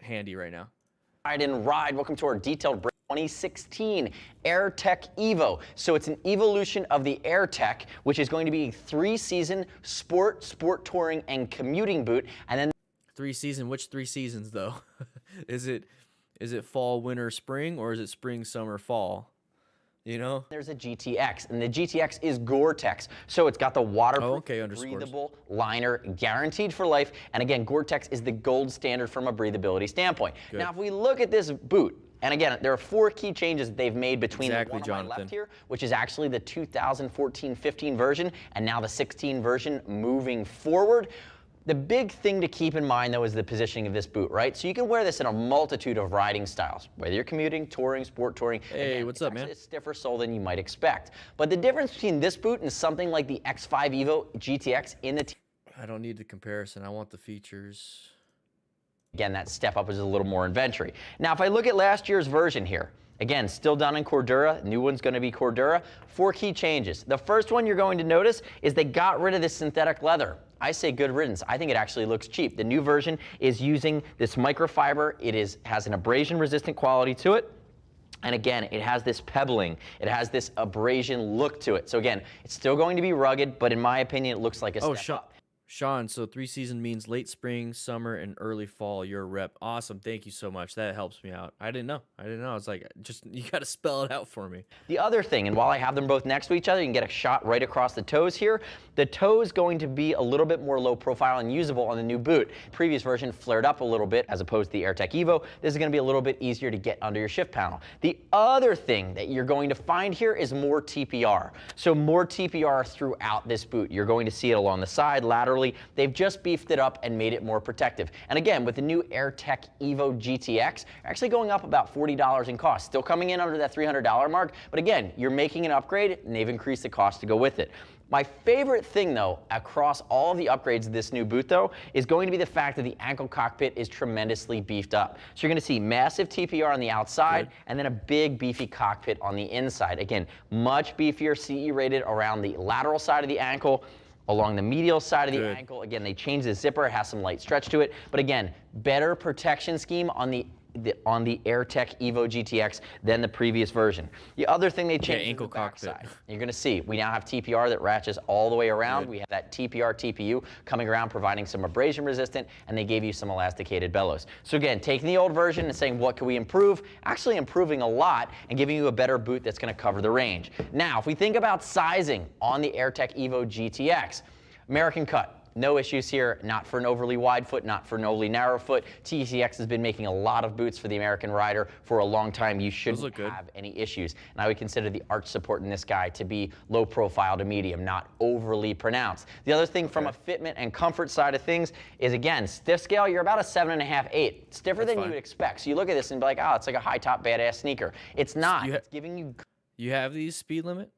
handy right now. Ride and ride. Welcome to our detailed 2016 AirTech Evo. So it's an evolution of the AirTech, which is going to be a 3-season sport touring, and commuting boot. And then 3 season. Which 3 seasons though? Is it fall, winter, spring, or is it spring, summer, fall? You know? There's a GTX, and the GTX is Gore-Tex. So it's got the waterproof, breathable liner, guaranteed for life. And again, Gore-Tex is the gold standard from a breathability standpoint. Good. Now, if we look at this boot, and again, there are 4 key changes that they've made between the one on my left here, which is actually the 2014-15 version, and now the 16 version moving forward. The big thing to keep in mind, though, is the positioning of this boot, right? So you can wear this in a multitude of riding styles, whether you're commuting, touring, sport touring. Hey, again, what's up, man? It's a stiffer sole than you might expect. But the difference between this boot and something like the X5 Evo GTX in the I don't need the comparison. I want the features. Again, that step up is a little more inventory. Now, if I look at last year's version here, again, still done in Cordura. New one's going to be Cordura. 4 key changes. The first one you're going to notice is they got rid of this synthetic leather. I say good riddance. I think it actually looks cheap. The new version is using this microfiber. It has an abrasion-resistant quality to it. And again, it has this pebbling. It has this abrasion look to it. So again, it's still going to be rugged, but in my opinion, it looks like a step up. Sean, so 3 season means late spring, summer, and early fall. You're a rep. Awesome. Thank you so much. That helps me out. I didn't know. It's like, just, you got to spell it out for me. The other thing, and while I have them both next to each other, you can get a shot right across the toes here. The toe is going to be a little bit more low profile and usable on the new boot. Previous version flared up a little bit as opposed to the AirTech Evo. This is going to be a little bit easier to get under your shift panel. The other thing that you're going to find here is more TPR. So more TPR throughout this boot. You're going to see it along the side, laterally. They've just beefed it up and made it more protective. And again, with the new AirTech Evo GTX, actually going up about $40 in cost. Still coming in under that $300 mark, but again, you're making an upgrade and they've increased the cost to go with it. My favorite thing, though, across all of the upgrades of this new boot, though, is going to be the fact that the ankle cockpit is tremendously beefed up. So you're going to see massive TPR on the outside and then a big beefy cockpit on the inside. Again, much beefier, CE rated around the lateral side of the ankle, along the medial side of the ankle. Again, they changed the zipper. It has some light stretch to it. But again, better protection scheme on the on the AirTech Evo GTX than the previous version. The other thing they changed is the backside. You're going to see we now have TPR that ratchets all the way around. We have that TPR TPU coming around, providing some abrasion resistant, and they gave you some elasticated bellows. So again, taking the old version and saying what can we improve, actually improving a lot and giving you a better boot that's going to cover the range. Now, if we think about sizing on the AirTech Evo GTX, American cut. No issues here, not for an overly wide foot, not for an overly narrow foot. TCX has been making a lot of boots for the American rider for a long time. You shouldn't have any issues. And I would consider the arch support in this guy to be low profile to medium, not overly pronounced. The other thing from a fitment and comfort side of things is, again, stiff scale, you're about a 7.5, 8. Stiffer than you would expect. So you look at this and be like, oh, it's like a high top badass sneaker. It's not. It's giving you... You have these speed limit?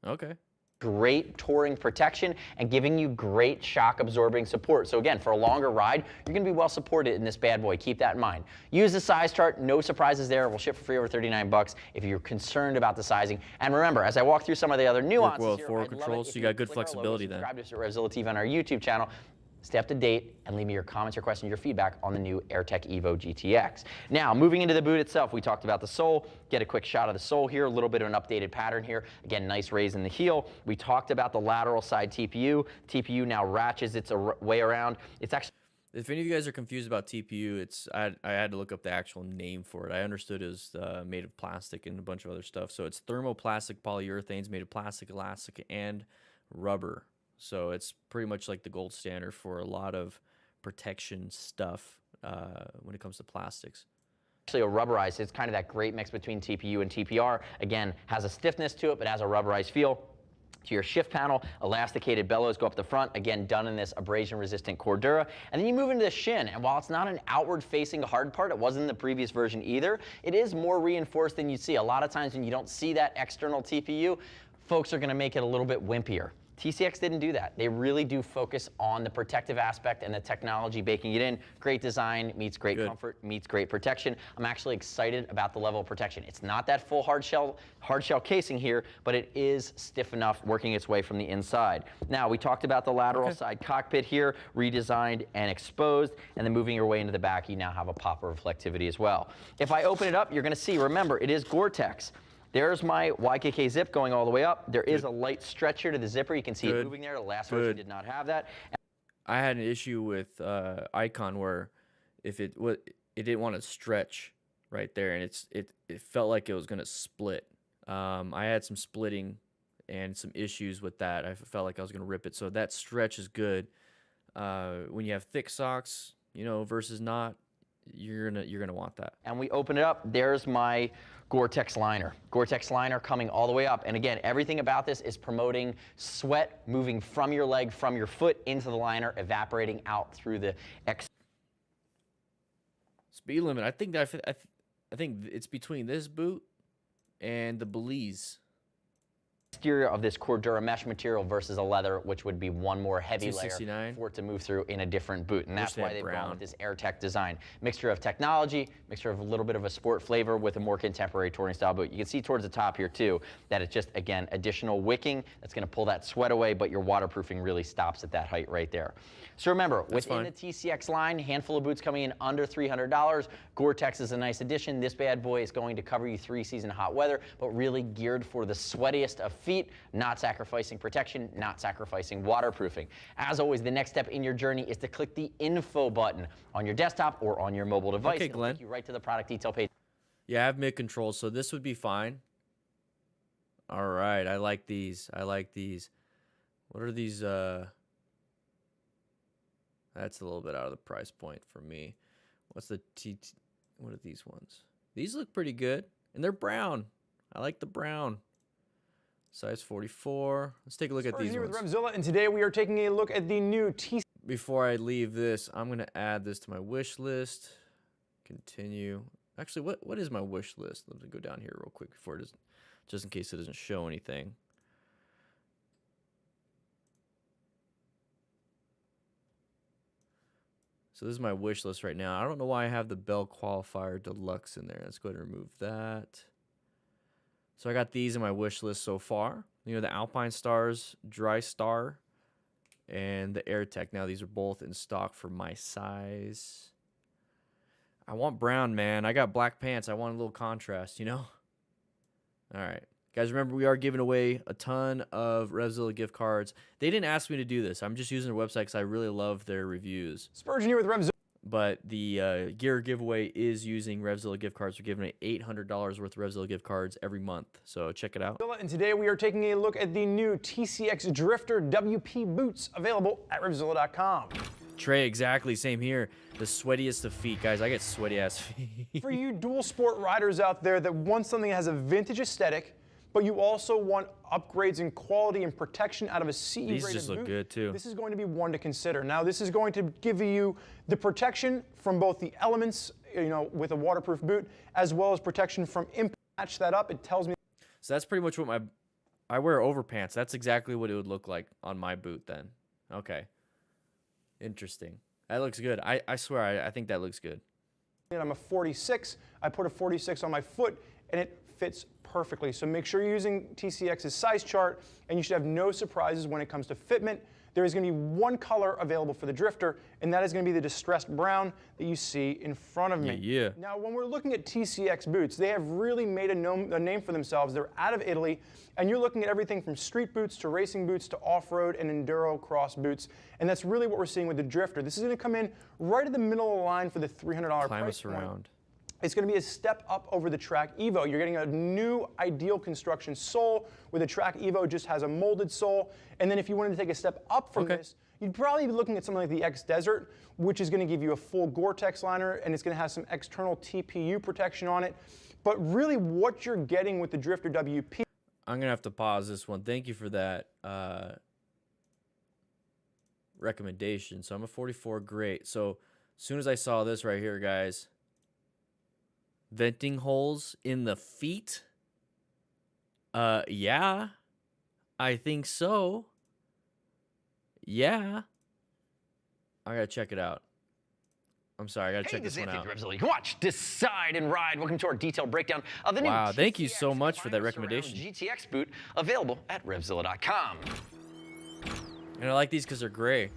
Okay. Great touring protection and giving you great shock absorbing support. So again, for a longer ride, you're going to be well supported in this bad boy. Keep that in mind. Use the size chart. No surprises there. We'll ship for free over 39 bucks if you're concerned about the sizing. And remember, as I walk through some of the other nuances here, forward controls, so you got good flexibility then. Subscribe to us at RevZilla TV on our YouTube channel. Stay up to date and leave me your comments, your questions, your feedback on the new AirTech Evo GTX. Now, moving into the boot itself, we talked about the sole. Get a quick shot of the sole here, a little bit of an updated pattern here. Again, nice raise in the heel. We talked about the lateral side TPU. TPU now ratchets its way around. It's actually... If any of you guys are confused about TPU, I had to look up the actual name for it. I understood it was made of plastic and a bunch of other stuff. So it's thermoplastic polyurethanes made of plastic, elastic, and rubber. So it's pretty much like the gold standard for a lot of protection stuff when it comes to plastics. Actually a rubberized, it's kind of that great mix between TPU and TPR. Again, has a stiffness to it, but has a rubberized feel. To your shift panel, elasticated bellows go up the front, again done in this abrasion-resistant Cordura. And then you move into the shin, and while it's not an outward-facing hard part, it wasn't in the previous version either, it is more reinforced than you see. A lot of times when you don't see that external TPU, folks are going to make it a little bit wimpier. TCX didn't do that. They really do focus on the protective aspect and the technology baking it in. Great design meets great comfort, meets great protection. I'm actually excited about the level of protection. It's not that full hard shell casing here, but it is stiff enough working its way from the inside. Now, we talked about the lateral side cockpit here, redesigned and exposed, and then moving your way into the back, you now have a popper reflectivity as well. If I open it up, you're gonna see, remember, it is Gore-Tex. There's my YKK zip going all the way up. There is a light stretch here to the zipper. You can see it moving there. The last version did not have that. I had an issue with Icon where if it didn't want to stretch right there, and it felt like it was going to split. I had some splitting and some issues with that. I felt like I was going to rip it. So that stretch is good. When you have thick socks, you know, versus not, you're gonna want that. And we open it up. There's my Gore-Tex liner. Gore-Tex liner coming all the way up. And again, everything about this is promoting sweat moving from your leg, from your foot into the liner, evaporating out through the speed limit. I think it's between this boot and the Belize. Exterior of this Cordura mesh material versus a leather, which would be one more heavy layer for it to move through in a different boot. And that's why they've gone with this AirTech design. Mixture of technology, mixture of a little bit of a sport flavor with a more contemporary touring style boot. You can see towards the top here too, that it's just, again, additional wicking that's gonna pull that sweat away, but your waterproofing really stops at that height right there. So remember, within the TCX line, handful of boots coming in under $300. Gore-Tex is a nice addition. This bad boy is going to cover you 3-season hot weather, but really geared for the sweatiest of feet, not sacrificing protection, not sacrificing waterproofing. As always, the next step in your journey is to click the info button on your desktop or on your mobile device. Okay, Glenn. Take you right to the product detail page. Yeah, I have mid control, so this would be fine. All right, I like these. I like these. What are these? That's a little bit out of the price point for me. What's the what are these ones? These look pretty good, and they're brown. I like the brown. Size 44. Let's take a look at these ones. With RevZilla, and today we are taking a look at the new TCX. Before I leave this, I'm gonna add this to my wish list. Continue. Actually, what is my wish list? Let me go down here real quick before it doesn't, just in case it doesn't show anything. So this is my wish list right now. I don't know why I have the Bell Qualifier Deluxe in there. Let's go ahead and remove that. So I got these in my wish list so far. You know, the Alpinestars Dry Star and the AirTech. Now these are both in stock for my size. I want brown, man. I got black pants. I want a little contrast, you know? All right. Guys, remember, we are giving away a ton of RevZilla gift cards. They didn't ask me to do this. I'm just using their website because I really love their reviews. Spurgeon here with RevZilla. But the gear giveaway is using RevZilla gift cards. We're giving away $800 worth of RevZilla gift cards every month. So check it out. And today we are taking a look at the new TCX Drifter WP boots available at RevZilla.com. Trey, exactly. Same here. The sweatiest of feet. Guys, I get sweaty ass feet. For you dual sport riders out there that want something that has a vintage aesthetic, but you also want upgrades in quality and protection out of a CE rated boot. These just look good too. This is going to be one to consider. Now, this is going to give you the protection from both the elements, you know, with a waterproof boot, as well as protection from impact. Match that up. It tells me. So that's pretty much what I wear overpants. That's exactly what it would look like on my boot then. Okay. Interesting. That looks good. I swear, I think that looks good. And I'm a 46. I put a 46 on my foot, and it fits perfectly. So make sure you're using TCX's size chart, and you should have no surprises when it comes to fitment. There is going to be one color available for the Drifter, and that is going to be the distressed brown that you see in front of me. Yeah. Now, when we're looking at TCX boots, they have really made a name for themselves. They're out of Italy, and you're looking at everything from street boots to racing boots to off-road and enduro cross boots, and that's really what we're seeing with the Drifter. This is going to come in right at the middle of the line for the $300 Climb price us point. around. It's going to be a step up over the Track Evo. You're getting a new ideal construction sole, where the Track Evo just has a molded sole. And then if you wanted to take a step up from this, you'd probably be looking at something like the X Desert, which is going to give you a full Gore-Tex liner, and it's going to have some external TPU protection on it. But really what you're getting with the Drifter WP... I'm going to have to pause this one. Thank you for that recommendation. So I'm a 44, great. So as soon as I saw this right here, guys... venting holes in the feet? Yeah. I think so. Yeah. I gotta check it out. I'm sorry, I gotta check this one out. RevZilla. You can watch, decide, and ride. Welcome to our detailed breakdown of the new Wow, thank TCX you so much for that recommendation. GTX boot, available at RevZilla.com. And I like these because they're gray,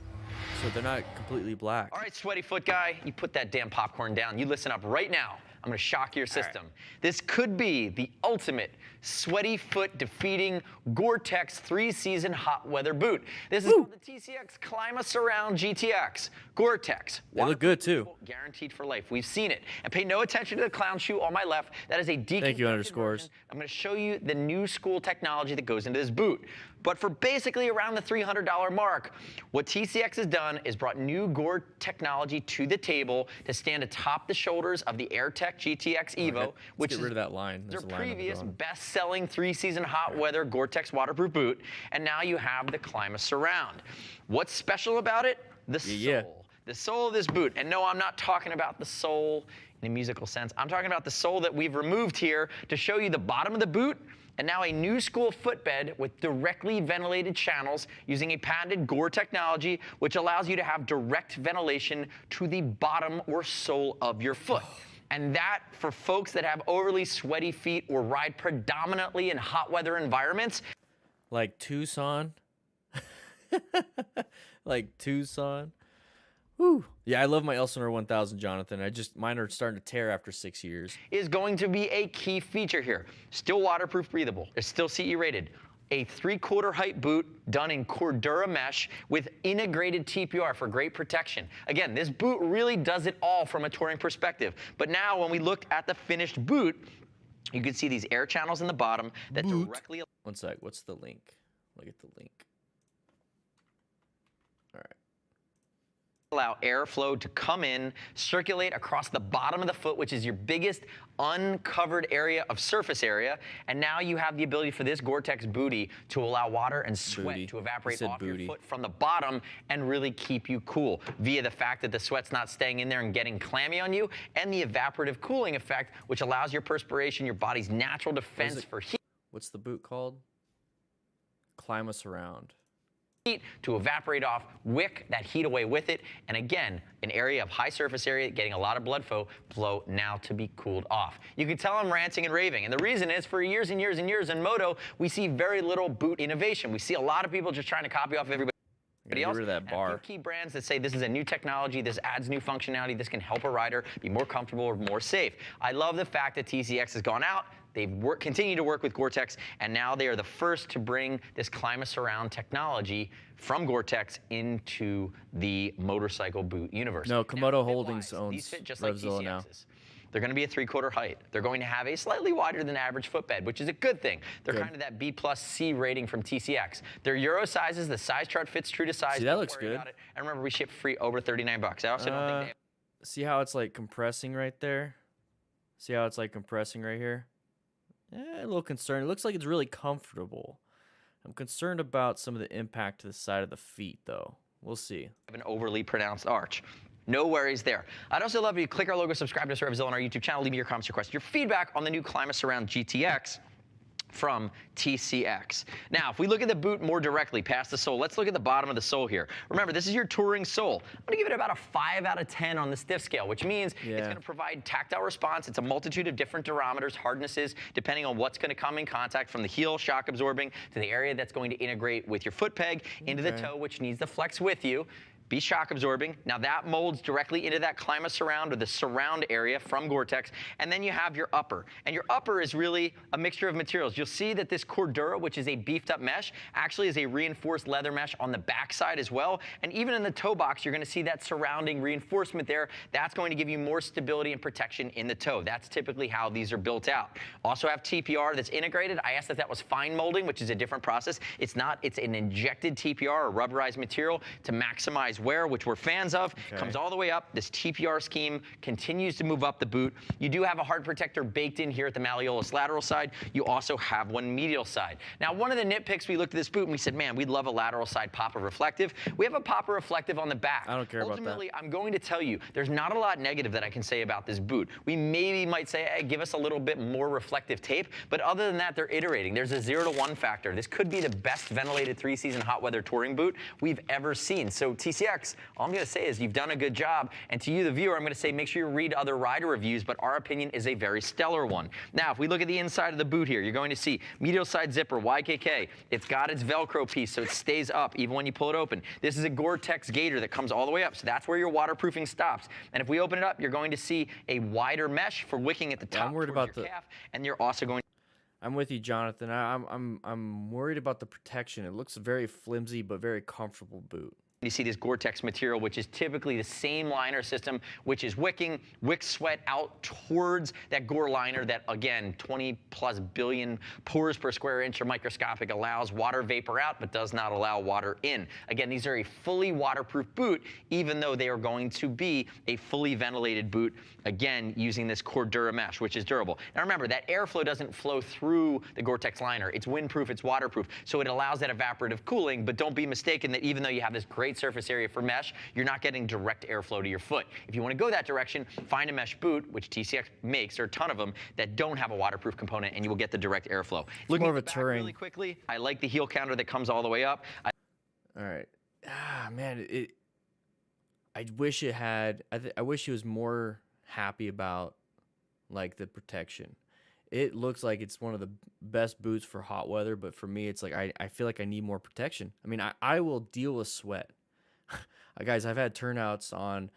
so they're not completely black. All right, sweaty foot guy, you put that damn popcorn down. You listen up right now. I'm going to shock your system. This could be the ultimate sweaty foot defeating Gore-Tex 3-season hot weather boot. This is called the TCX Climb Us Around GTX. Gore-Tex. They look good too. Guaranteed for life. We've seen it. And pay no attention to the clown shoe on my left. That is a deconstructed Thank you, underscores. version. I'm going to show you the new school technology that goes into this boot. But for basically around the $300 mark, what TCX has done is brought new Gore technology to the table to stand atop the shoulders of the AirTech GTX Evo, which get rid of that line. their There's a line previous best-selling 3-season hot weather Gore-Tex waterproof boot, and now you have the Climb Us Around. What's special about it? The sole. The sole of this boot. And no, I'm not talking about the sole in a musical sense. I'm talking about the sole that we've removed here to show you the bottom of the boot, and now a new school footbed with directly ventilated channels using a patented Gore technology, which allows you to have direct ventilation to the bottom or sole of your foot. And that, for folks that have overly sweaty feet or ride predominantly in hot weather environments. Like Tucson. Like Tucson. Whew. Yeah, I love my Elsinore 1000, Jonathan. Mine are starting to tear after 6 years. Is going to be a key feature here. Still waterproof, breathable. It's still CE rated. A 3/4 height boot done in Cordura mesh with integrated TPR for great protection. Again, this boot really does it all from a touring perspective. But now when we look at the finished boot, you can see these air channels in the bottom that directly... One sec, what's the link? Look at the link. All right. Allow airflow to come in, circulate across the bottom of the foot, which is your biggest uncovered area of surface area. And now you have the ability for this Gore-Tex booty to allow water and sweat to evaporate off your foot from the bottom and really keep you cool via the fact that the sweat's not staying in there and getting clammy on you, and the evaporative cooling effect, which allows your perspiration, your body's natural defense for heat. What's the boot called? Climb Us Around. To evaporate off, wick that heat away with it, and again, an area of high surface area getting a lot of blood flow now to be cooled off. You can tell I'm ranting and raving, and the reason is for years and years and years in moto, we see very little boot innovation. We see a lot of people just trying to copy off everybody. Get rid of that bar. A few key brands that say this is a new technology, this adds new functionality, this can help a rider be more comfortable or more safe. I love the fact that TCX has gone out. They've continued to work with Gore-Tex, and now they are the first to bring this ClimaSurround technology from Gore-Tex into the motorcycle boot universe. No, Komodo Holdings owns these fit just like RevZilla now. They're going to be a 3/4 height. They're going to have a slightly wider than average footbed, which is a good thing. They're kind of that B plus C rating from TCX. They're Euro sizes. The size chart fits true to size. See, that looks good. And remember, we ship free over $39. I also don't think they see how it's like compressing right there? See how it's like compressing right here? A little concerned. It looks like it's really comfortable. I'm concerned about some of the impact to the side of the feet, though. We'll see. Have an overly pronounced arch. No worries there. I'd also love if you click our logo, subscribe to us at RevZilla on our YouTube channel, leave me your comments, your questions, your feedback on the new ClimaSurround GTX from TCX. Now, if we look at the boot more directly past the sole, let's look at the bottom of the sole here. Remember, this is your touring sole. I'm going to give it about a 5 out of 10 on the stiff scale, which means it's going to provide tactile response. It's a multitude of different durometers, hardnesses, depending on what's going to come in contact from the heel, shock absorbing, to the area that's going to integrate with your foot peg, into the toe, which needs to flex with you. Be shock absorbing. Now that molds directly into that ClimaSurround or the surround area from Gore-Tex. And then you have your upper. And your upper is really a mixture of materials. You'll see that this Cordura, which is a beefed up mesh, actually is a reinforced leather mesh on the backside as well. And even in the toe box, you're going to see that surrounding reinforcement there. That's going to give you more stability and protection in the toe. That's typically how these are built out. Also have TPR that's integrated. I asked if that was fine molding, which is a different process. It's not. It's an injected TPR or rubberized material to maximize wear, which we're fans of. Comes all the way up. This TPR scheme continues to move up the boot. You do have a hard protector baked in here at the malleolus lateral side. You also have one medial side. Now, one of the nitpicks, we looked at this boot and we said, man, we'd love a lateral side Papa reflective. We have a Papa reflective on the back. I don't care about that. Ultimately, I'm going to tell you, there's not a lot negative that I can say about this boot. We maybe might say, hey, give us a little bit more reflective tape, but other than that, they're iterating. There's a 0 to 1 factor. This could be the best ventilated 3-season hot weather touring boot we've ever seen. So TCX, all I'm going to say is you've done a good job. And to you, the viewer, I'm going to say make sure you read other rider reviews, but our opinion is a very stellar one. Now, if we look at the inside of the boot here, you're going to see medial side zipper, YKK. It's got its Velcro piece, so it stays up even when you pull it open. This is a Gore-Tex gaiter that comes all the way up, so that's where your waterproofing stops. And if we open it up, you're going to see a wider mesh for wicking at the top. I'm worried about the calf, and you're also going. I'm with you, Jonathan. I'm worried about the protection. It looks very flimsy but very comfortable boot. You see this Gore-Tex material, which is typically the same liner system, which is wicks sweat out towards that Gore liner that, again, 20+ billion pores per square inch are microscopic, allows water vapor out, but does not allow water in. Again, these are a fully waterproof boot, even though they are going to be a fully ventilated boot, again, using this Cordura mesh, which is durable. Now remember, that airflow doesn't flow through the Gore-Tex liner. It's windproof, it's waterproof, so it allows that evaporative cooling, but don't be mistaken that even though you have this great surface area for mesh, you're not getting direct airflow to your foot. If you want to go that direction, find a mesh boot, which TCX makes, there are a ton of them, that don't have a waterproof component, and you will get the direct airflow. Looking more of at a the back touring. really quickly, I like the heel counter that comes all the way up. All right. Man, I wish it had, I wish it was more happy about, like, the protection. It looks like it's one of the best boots for hot weather, but for me, it's like I feel like I need more protection. I mean, I will deal with sweat. Guys, I've had turnouts on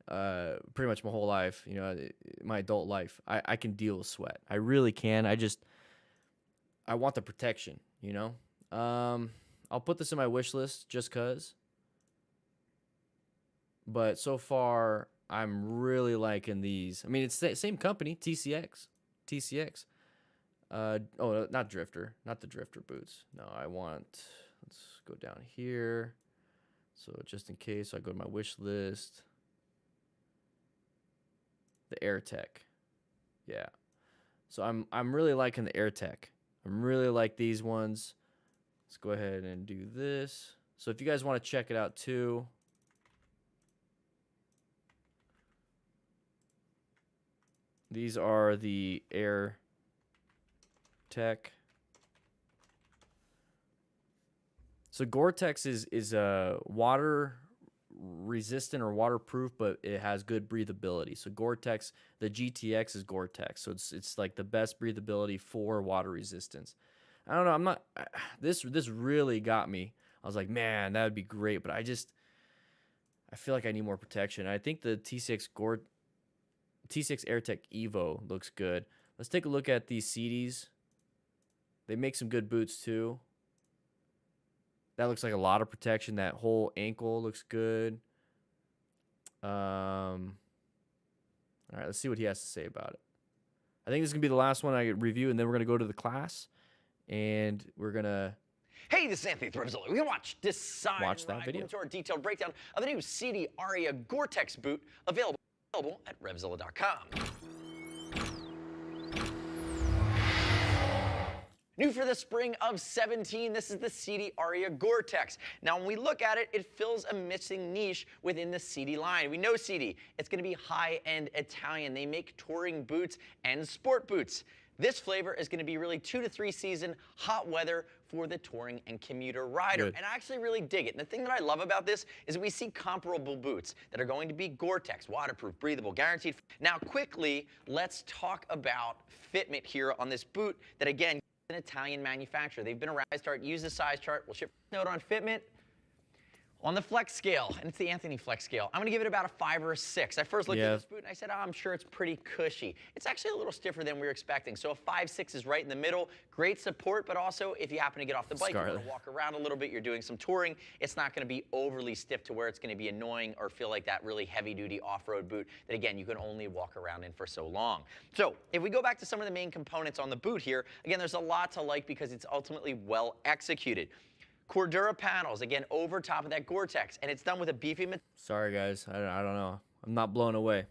pretty much my whole life, you know, my adult life. I can deal with sweat. I really can. I want the protection, you know. I'll put this in my wish list just because. But so far, I'm really liking these. I mean, it's the same company, TCX. Oh, not Drifter. Not the Drifter boots. No, let's go down here. So just in case, I go to my wish list. The AirTech. Yeah. So I'm really liking the AirTech. I'm really like these ones. Let's go ahead and do this. So if you guys want to check it out too, these are the AirTech. So Gore-Tex is water resistant or waterproof, but it has good breathability. So Gore-Tex, the GTX is Gore-Tex, so it's like the best breathability for water resistance. I don't know. This really got me I was like, man, that would be great. But I feel like I need more protection. I think the T6 AirTech Evo looks good. Let's take a look at these CDs. They make some good boots too. That looks like a lot of protection. That whole ankle looks good. All right, let's see what he has to say about it. I think this is going to be the last one I review, and then we're going to go to the class, and we're going to... Hey, this is Anthony with RevZilla. We can watch that video. Into our detailed breakdown of the new CD Aria Gore-Tex boot available at RevZilla.com. New for the spring of 17, this is the CD Aria Gore-Tex. Now, when we look at it, it fills a missing niche within the CD line. We know CD, it's gonna be high-end Italian. They make touring boots and sport boots. This flavor is gonna be really 2 to 3 season hot weather for the touring and commuter rider. Good. And I actually really dig it. And the thing that I love about this is that we see comparable boots that are going to be Gore-Tex, waterproof, breathable, guaranteed. Now, quickly, let's talk about fitment here on this boot that, again, an Italian manufacturer. They've been around. I start use the size chart. We'll ship note on fitment. On the flex scale, and it's the Anthony flex scale, I'm going to give it about a 5 or a 6. I first looked at this boot and I said, oh, I'm sure it's pretty cushy. It's actually a little stiffer than we were expecting. So a 5-6 is right in the middle. Great support, but also if you happen to get off the bike, you want to walk around a little bit, you're doing some touring, it's not going to be overly stiff to where it's going to be annoying or feel like that really heavy-duty off-road boot that, again, you can only walk around in for so long. So if we go back to some of the main components on the boot here, again, there's a lot to like because it's ultimately well executed. Cordura panels, again, over top of that Gore-Tex, and it's done with a beefy material. Sorry, guys. I don't know. I'm not blown away.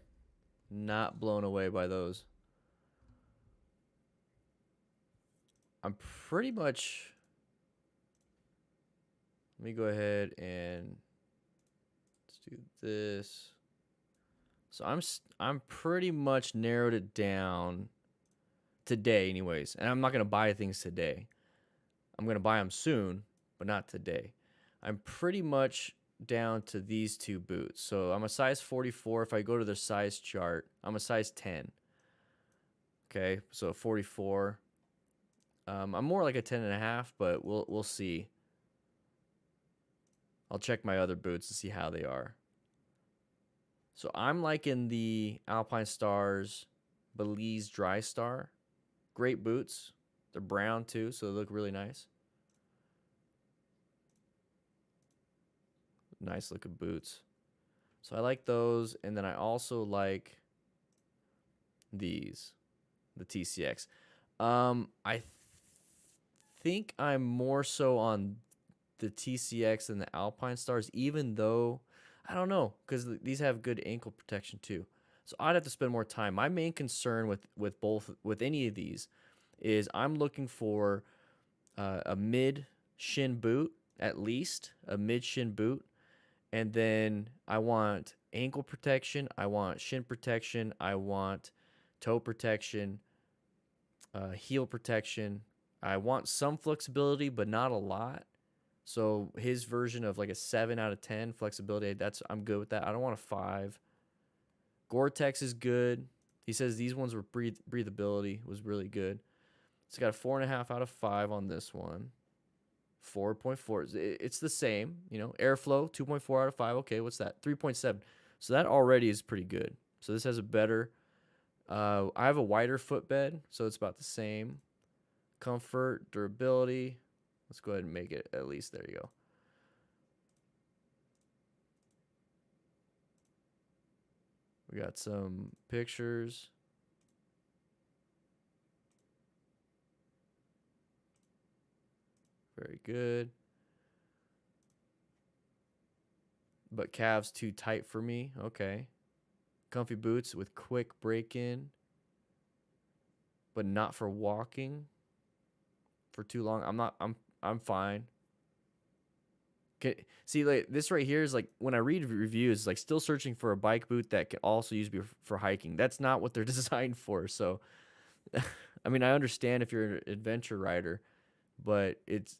Not blown away by those. I'm pretty much... Let me go ahead and let's do this. So I'm pretty much narrowed it down today anyways. And I'm not going to buy things today. I'm going to buy them soon, but not today. I'm pretty much down to these two boots. So I'm a size 44. If I go to the size chart, I'm a size 10. Okay, so 44. I'm more like a 10.5, but we'll see. I'll check my other boots to see how they are. So I'm liking the Alpinestars Belize Dry Star. Great boots. They're brown too, so they look really nice. Nice looking boots. So I like those, and then I also like these, the TCX. I think I'm more so on the TCX than the Alpinestars, even though, I don't know, because these have good ankle protection too. So I'd have to spend more time. My main concern with any of these is I'm looking for a mid shin boot, at least a mid shin boot. And then I want ankle protection, I want shin protection, I want toe protection, heel protection. I want some flexibility, but not a lot. So his version of like a 7 out of 10 flexibility, I'm good with that. I don't want a 5. Gore-Tex is good. He says these ones were breathability was really good. It's got a 4.5 out of 5 on this one. 4.4. It's the same, you know. Airflow 2.4 out of 5. Okay, what's that? 3.7. So that already is pretty good. So this has a better. I have a wider footbed, so it's about the same. Comfort, durability. Let's go ahead and make it at least. There you go. We got some pictures. Very good. But calves too tight for me. Okay. Comfy boots with quick break-in, but not for walking for too long. I'm fine. Okay. See, like this right here is like when I read reviews, like still searching for a bike boot that can also use for hiking. That's not what they're designed for. So, I mean, I understand if you're an adventure rider, but it's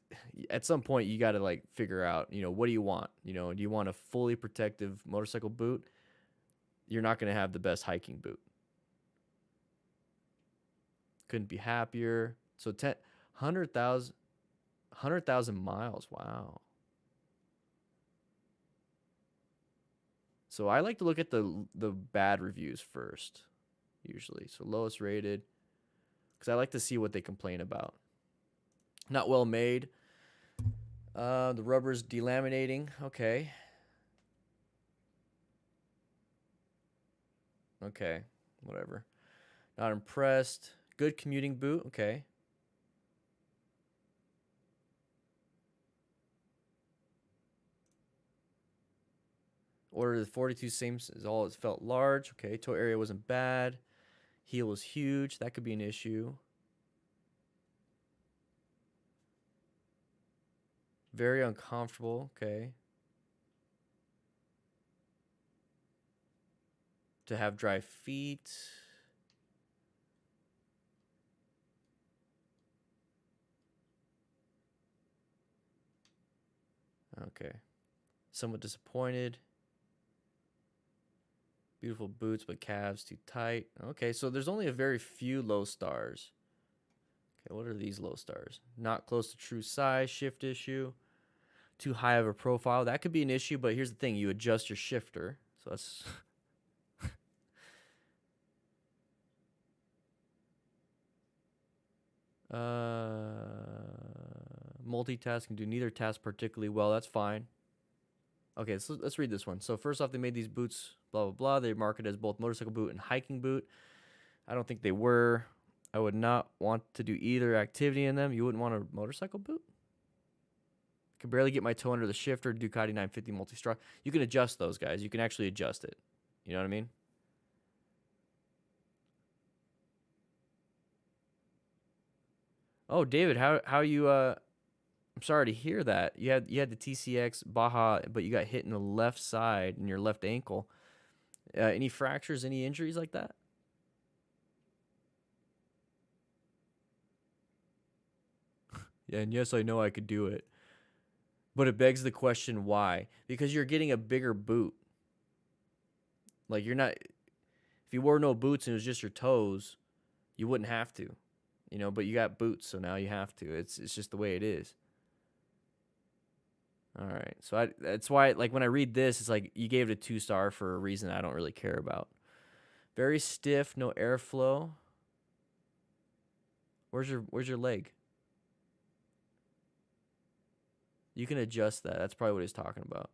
at some point you got to like figure out, you know, what do you want? You know, do you want a fully protective motorcycle boot? You're not going to have the best hiking boot. Couldn't be happier. So 100,000 miles. Wow. So I like to look at the bad reviews first, usually. So lowest rated, because I like to see what they complain about. Not well made. The rubber's delaminating. Okay. Okay, whatever. Not impressed. Good commuting boot. Okay. Ordered the 42 same as all. It felt large. Okay, toe area wasn't bad. Heel was huge. That could be an issue. Very uncomfortable. Okay. To have dry feet. Okay. Somewhat disappointed. Beautiful boots, but calves too tight. Okay, so there's only a very few low stars. Okay, what are these low stars? Not close to true size, shift issue. Too high of a profile. That could be an issue, but here's the thing. You adjust your shifter. So that's... multitasking, do neither task particularly well. That's fine. Okay, so let's read this one. So first off, they made these boots, blah, blah, blah. They market as both motorcycle boot and hiking boot. I don't think they were. I would not want to do either activity in them. You wouldn't want a motorcycle boot? Could barely get my toe under the shifter. Ducati 950 multi-straw. You can adjust those, guys. You can actually adjust it. You know what I mean? Oh, David, how you I'm sorry to hear that. You had the TCX Baja, but you got hit in the left side in your left ankle. Any fractures, any injuries like that? Yeah, and yes, I know I could do it. But it begs the question, why? Because you're getting a bigger boot. Like, you're not... If you wore no boots and it was just your toes, you wouldn't have to. You know, but you got boots, so now you have to. It's just the way it is. All right. So that's why, like, when I read this, it's like you gave it a 2-star for a reason I don't really care about. Very stiff, no airflow. Where's your leg? You can adjust that. That's probably what he's talking about.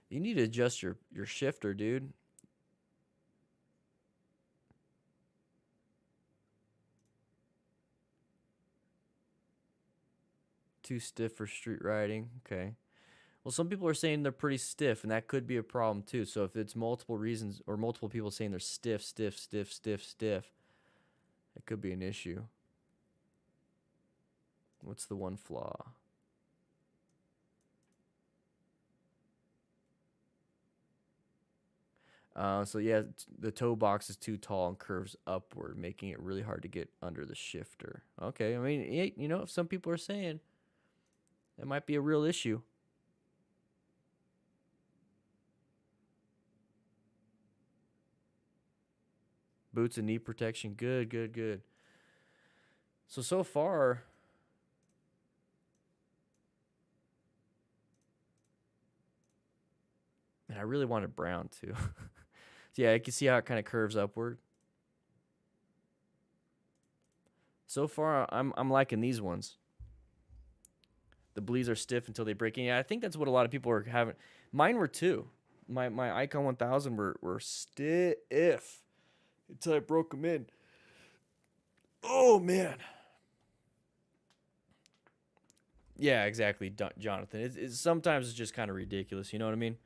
You need to adjust your shifter, dude. Too stiff for street riding. Okay. Well, some people are saying they're pretty stiff, and that could be a problem too. So if it's multiple reasons or multiple people saying they're stiff, it could be an issue. What's the one flaw? So yeah, the toe box is too tall and curves upward, making it really hard to get under the shifter. Okay, I mean, you know, if some people are saying that might be a real issue. Boots and knee protection, good. So far, man, I really wanted brown too. So yeah, you can see how it kind of curves upward. So far, I'm liking these ones. The Belize are stiff until they break in. Yeah, I think that's what a lot of people are having. Mine were too. My Icon 1000 were stiff until I broke them in. Oh, man. Yeah, exactly, Jonathan. Sometimes it's just kind of ridiculous. You know what I mean?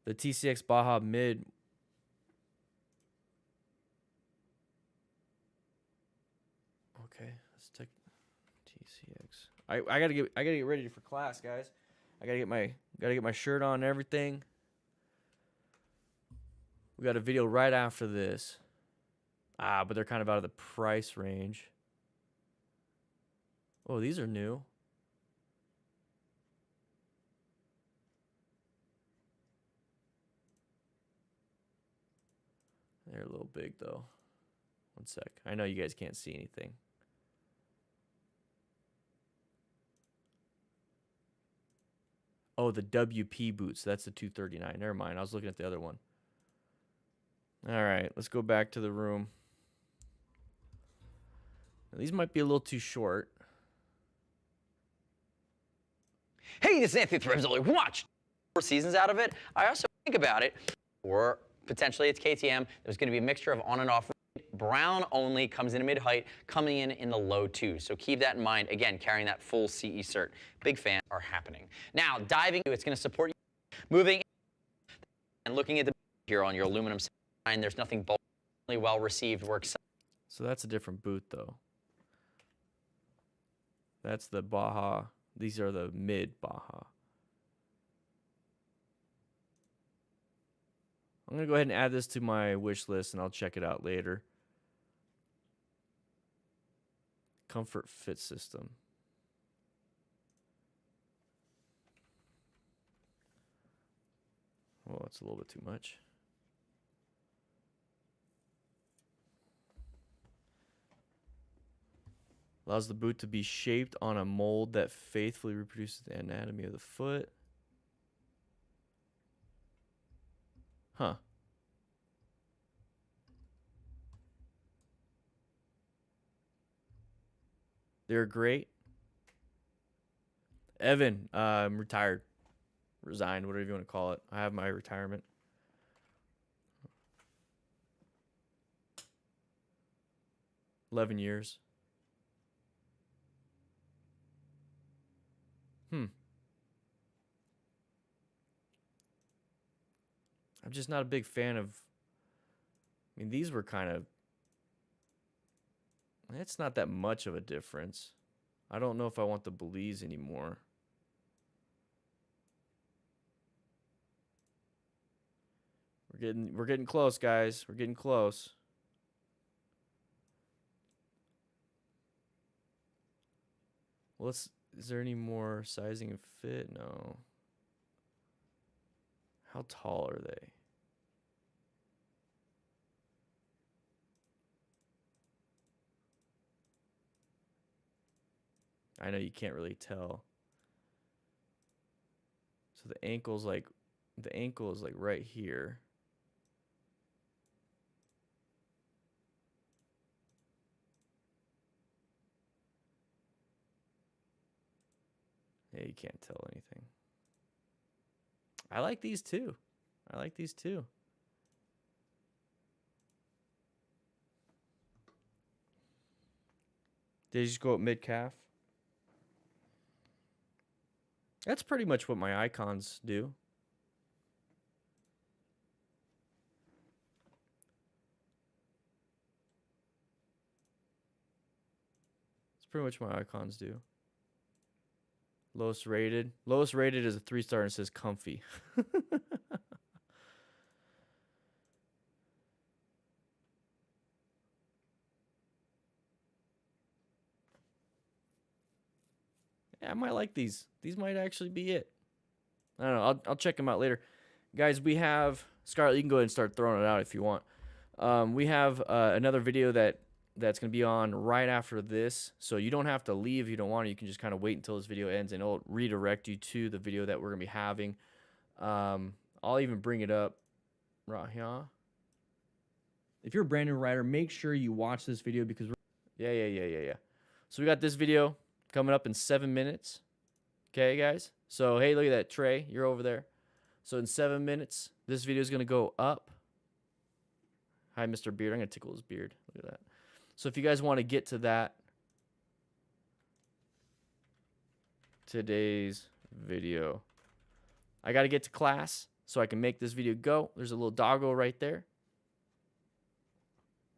The TCX Baja Mid. Okay, let's take TCX. I gotta get ready for class, guys. I gotta get my shirt on and everything. We got a video right after this. But they're kind of out of the price range. Oh, these are new. They're a little big though. One sec. I know you guys can't see anything. Oh, the WP boots. That's the 239. Never mind. I was looking at the other one. All right, let's go back to the room. Now, these might be a little too short. Hey, this is Anthony from RevZilla. Watch 4 seasons out of it. I also think about it, or potentially it's KTM. There's going to be a mixture of on and off. Brown only comes in a mid-height, coming in the low 2s. So keep that in mind. Again, carrying that full CE cert. Big fans are happening. Now, diving, it's going to support you. Moving and looking at the here on your aluminum sign, there's nothing bulky, well received, works. So that's a different boot, though. That's the Baja. These are the mid Baja. I'm going to go ahead and add this to my wish list, and I'll check it out later. Comfort fit system. Well, that's a little bit too much. Allows the boot to be shaped on a mold that faithfully reproduces the anatomy of the foot. Huh. They're great. Evan, I'm retired. Resigned, whatever you want to call it. I have my retirement. $11 years. I'm just not a big fan of. I mean, these were kind of. It's not that much of a difference. I don't know if I want the Belize anymore. We're getting close, guys. We're getting close. Well, is there any more sizing and fit? No. How tall are they? I know you can't really tell. So the ankle is like right here. Yeah, you can't tell anything. I like these too. I like these too. Did you just go up mid-calf? That's pretty much what my icons do. It's pretty much what my icons do. Lowest rated. Lowest rated is a 3-star and it says comfy. Yeah, I might like these. These might actually be it. I don't know. I'll check them out later. Guys, we have... Scarlett, you can go ahead and start throwing it out if you want. We have another video that's going to be on right after this. So you don't have to leave if you don't want to. You can just kind of wait until this video ends, and it'll redirect you to the video that we're going to be having. I'll even bring it up right here. If you're a brand new writer, make sure you watch this video because yeah. So we got this video coming up in 7 minutes. Okay, guys? So, hey, look at that. Trey, you're over there. So in 7 minutes, this video is going to go up. Hi, Mr. Beard. I'm going to tickle his beard. Look at that. So if you guys want to get to that, today's video, I got to get to class so I can make this video go. There's a little doggo right there.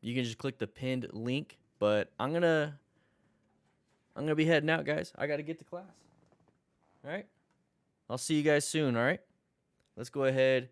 You can just click the pinned link, but I'm going to be heading out, guys. I got to get to class. All right? I'll see you guys soon, all right? Let's go ahead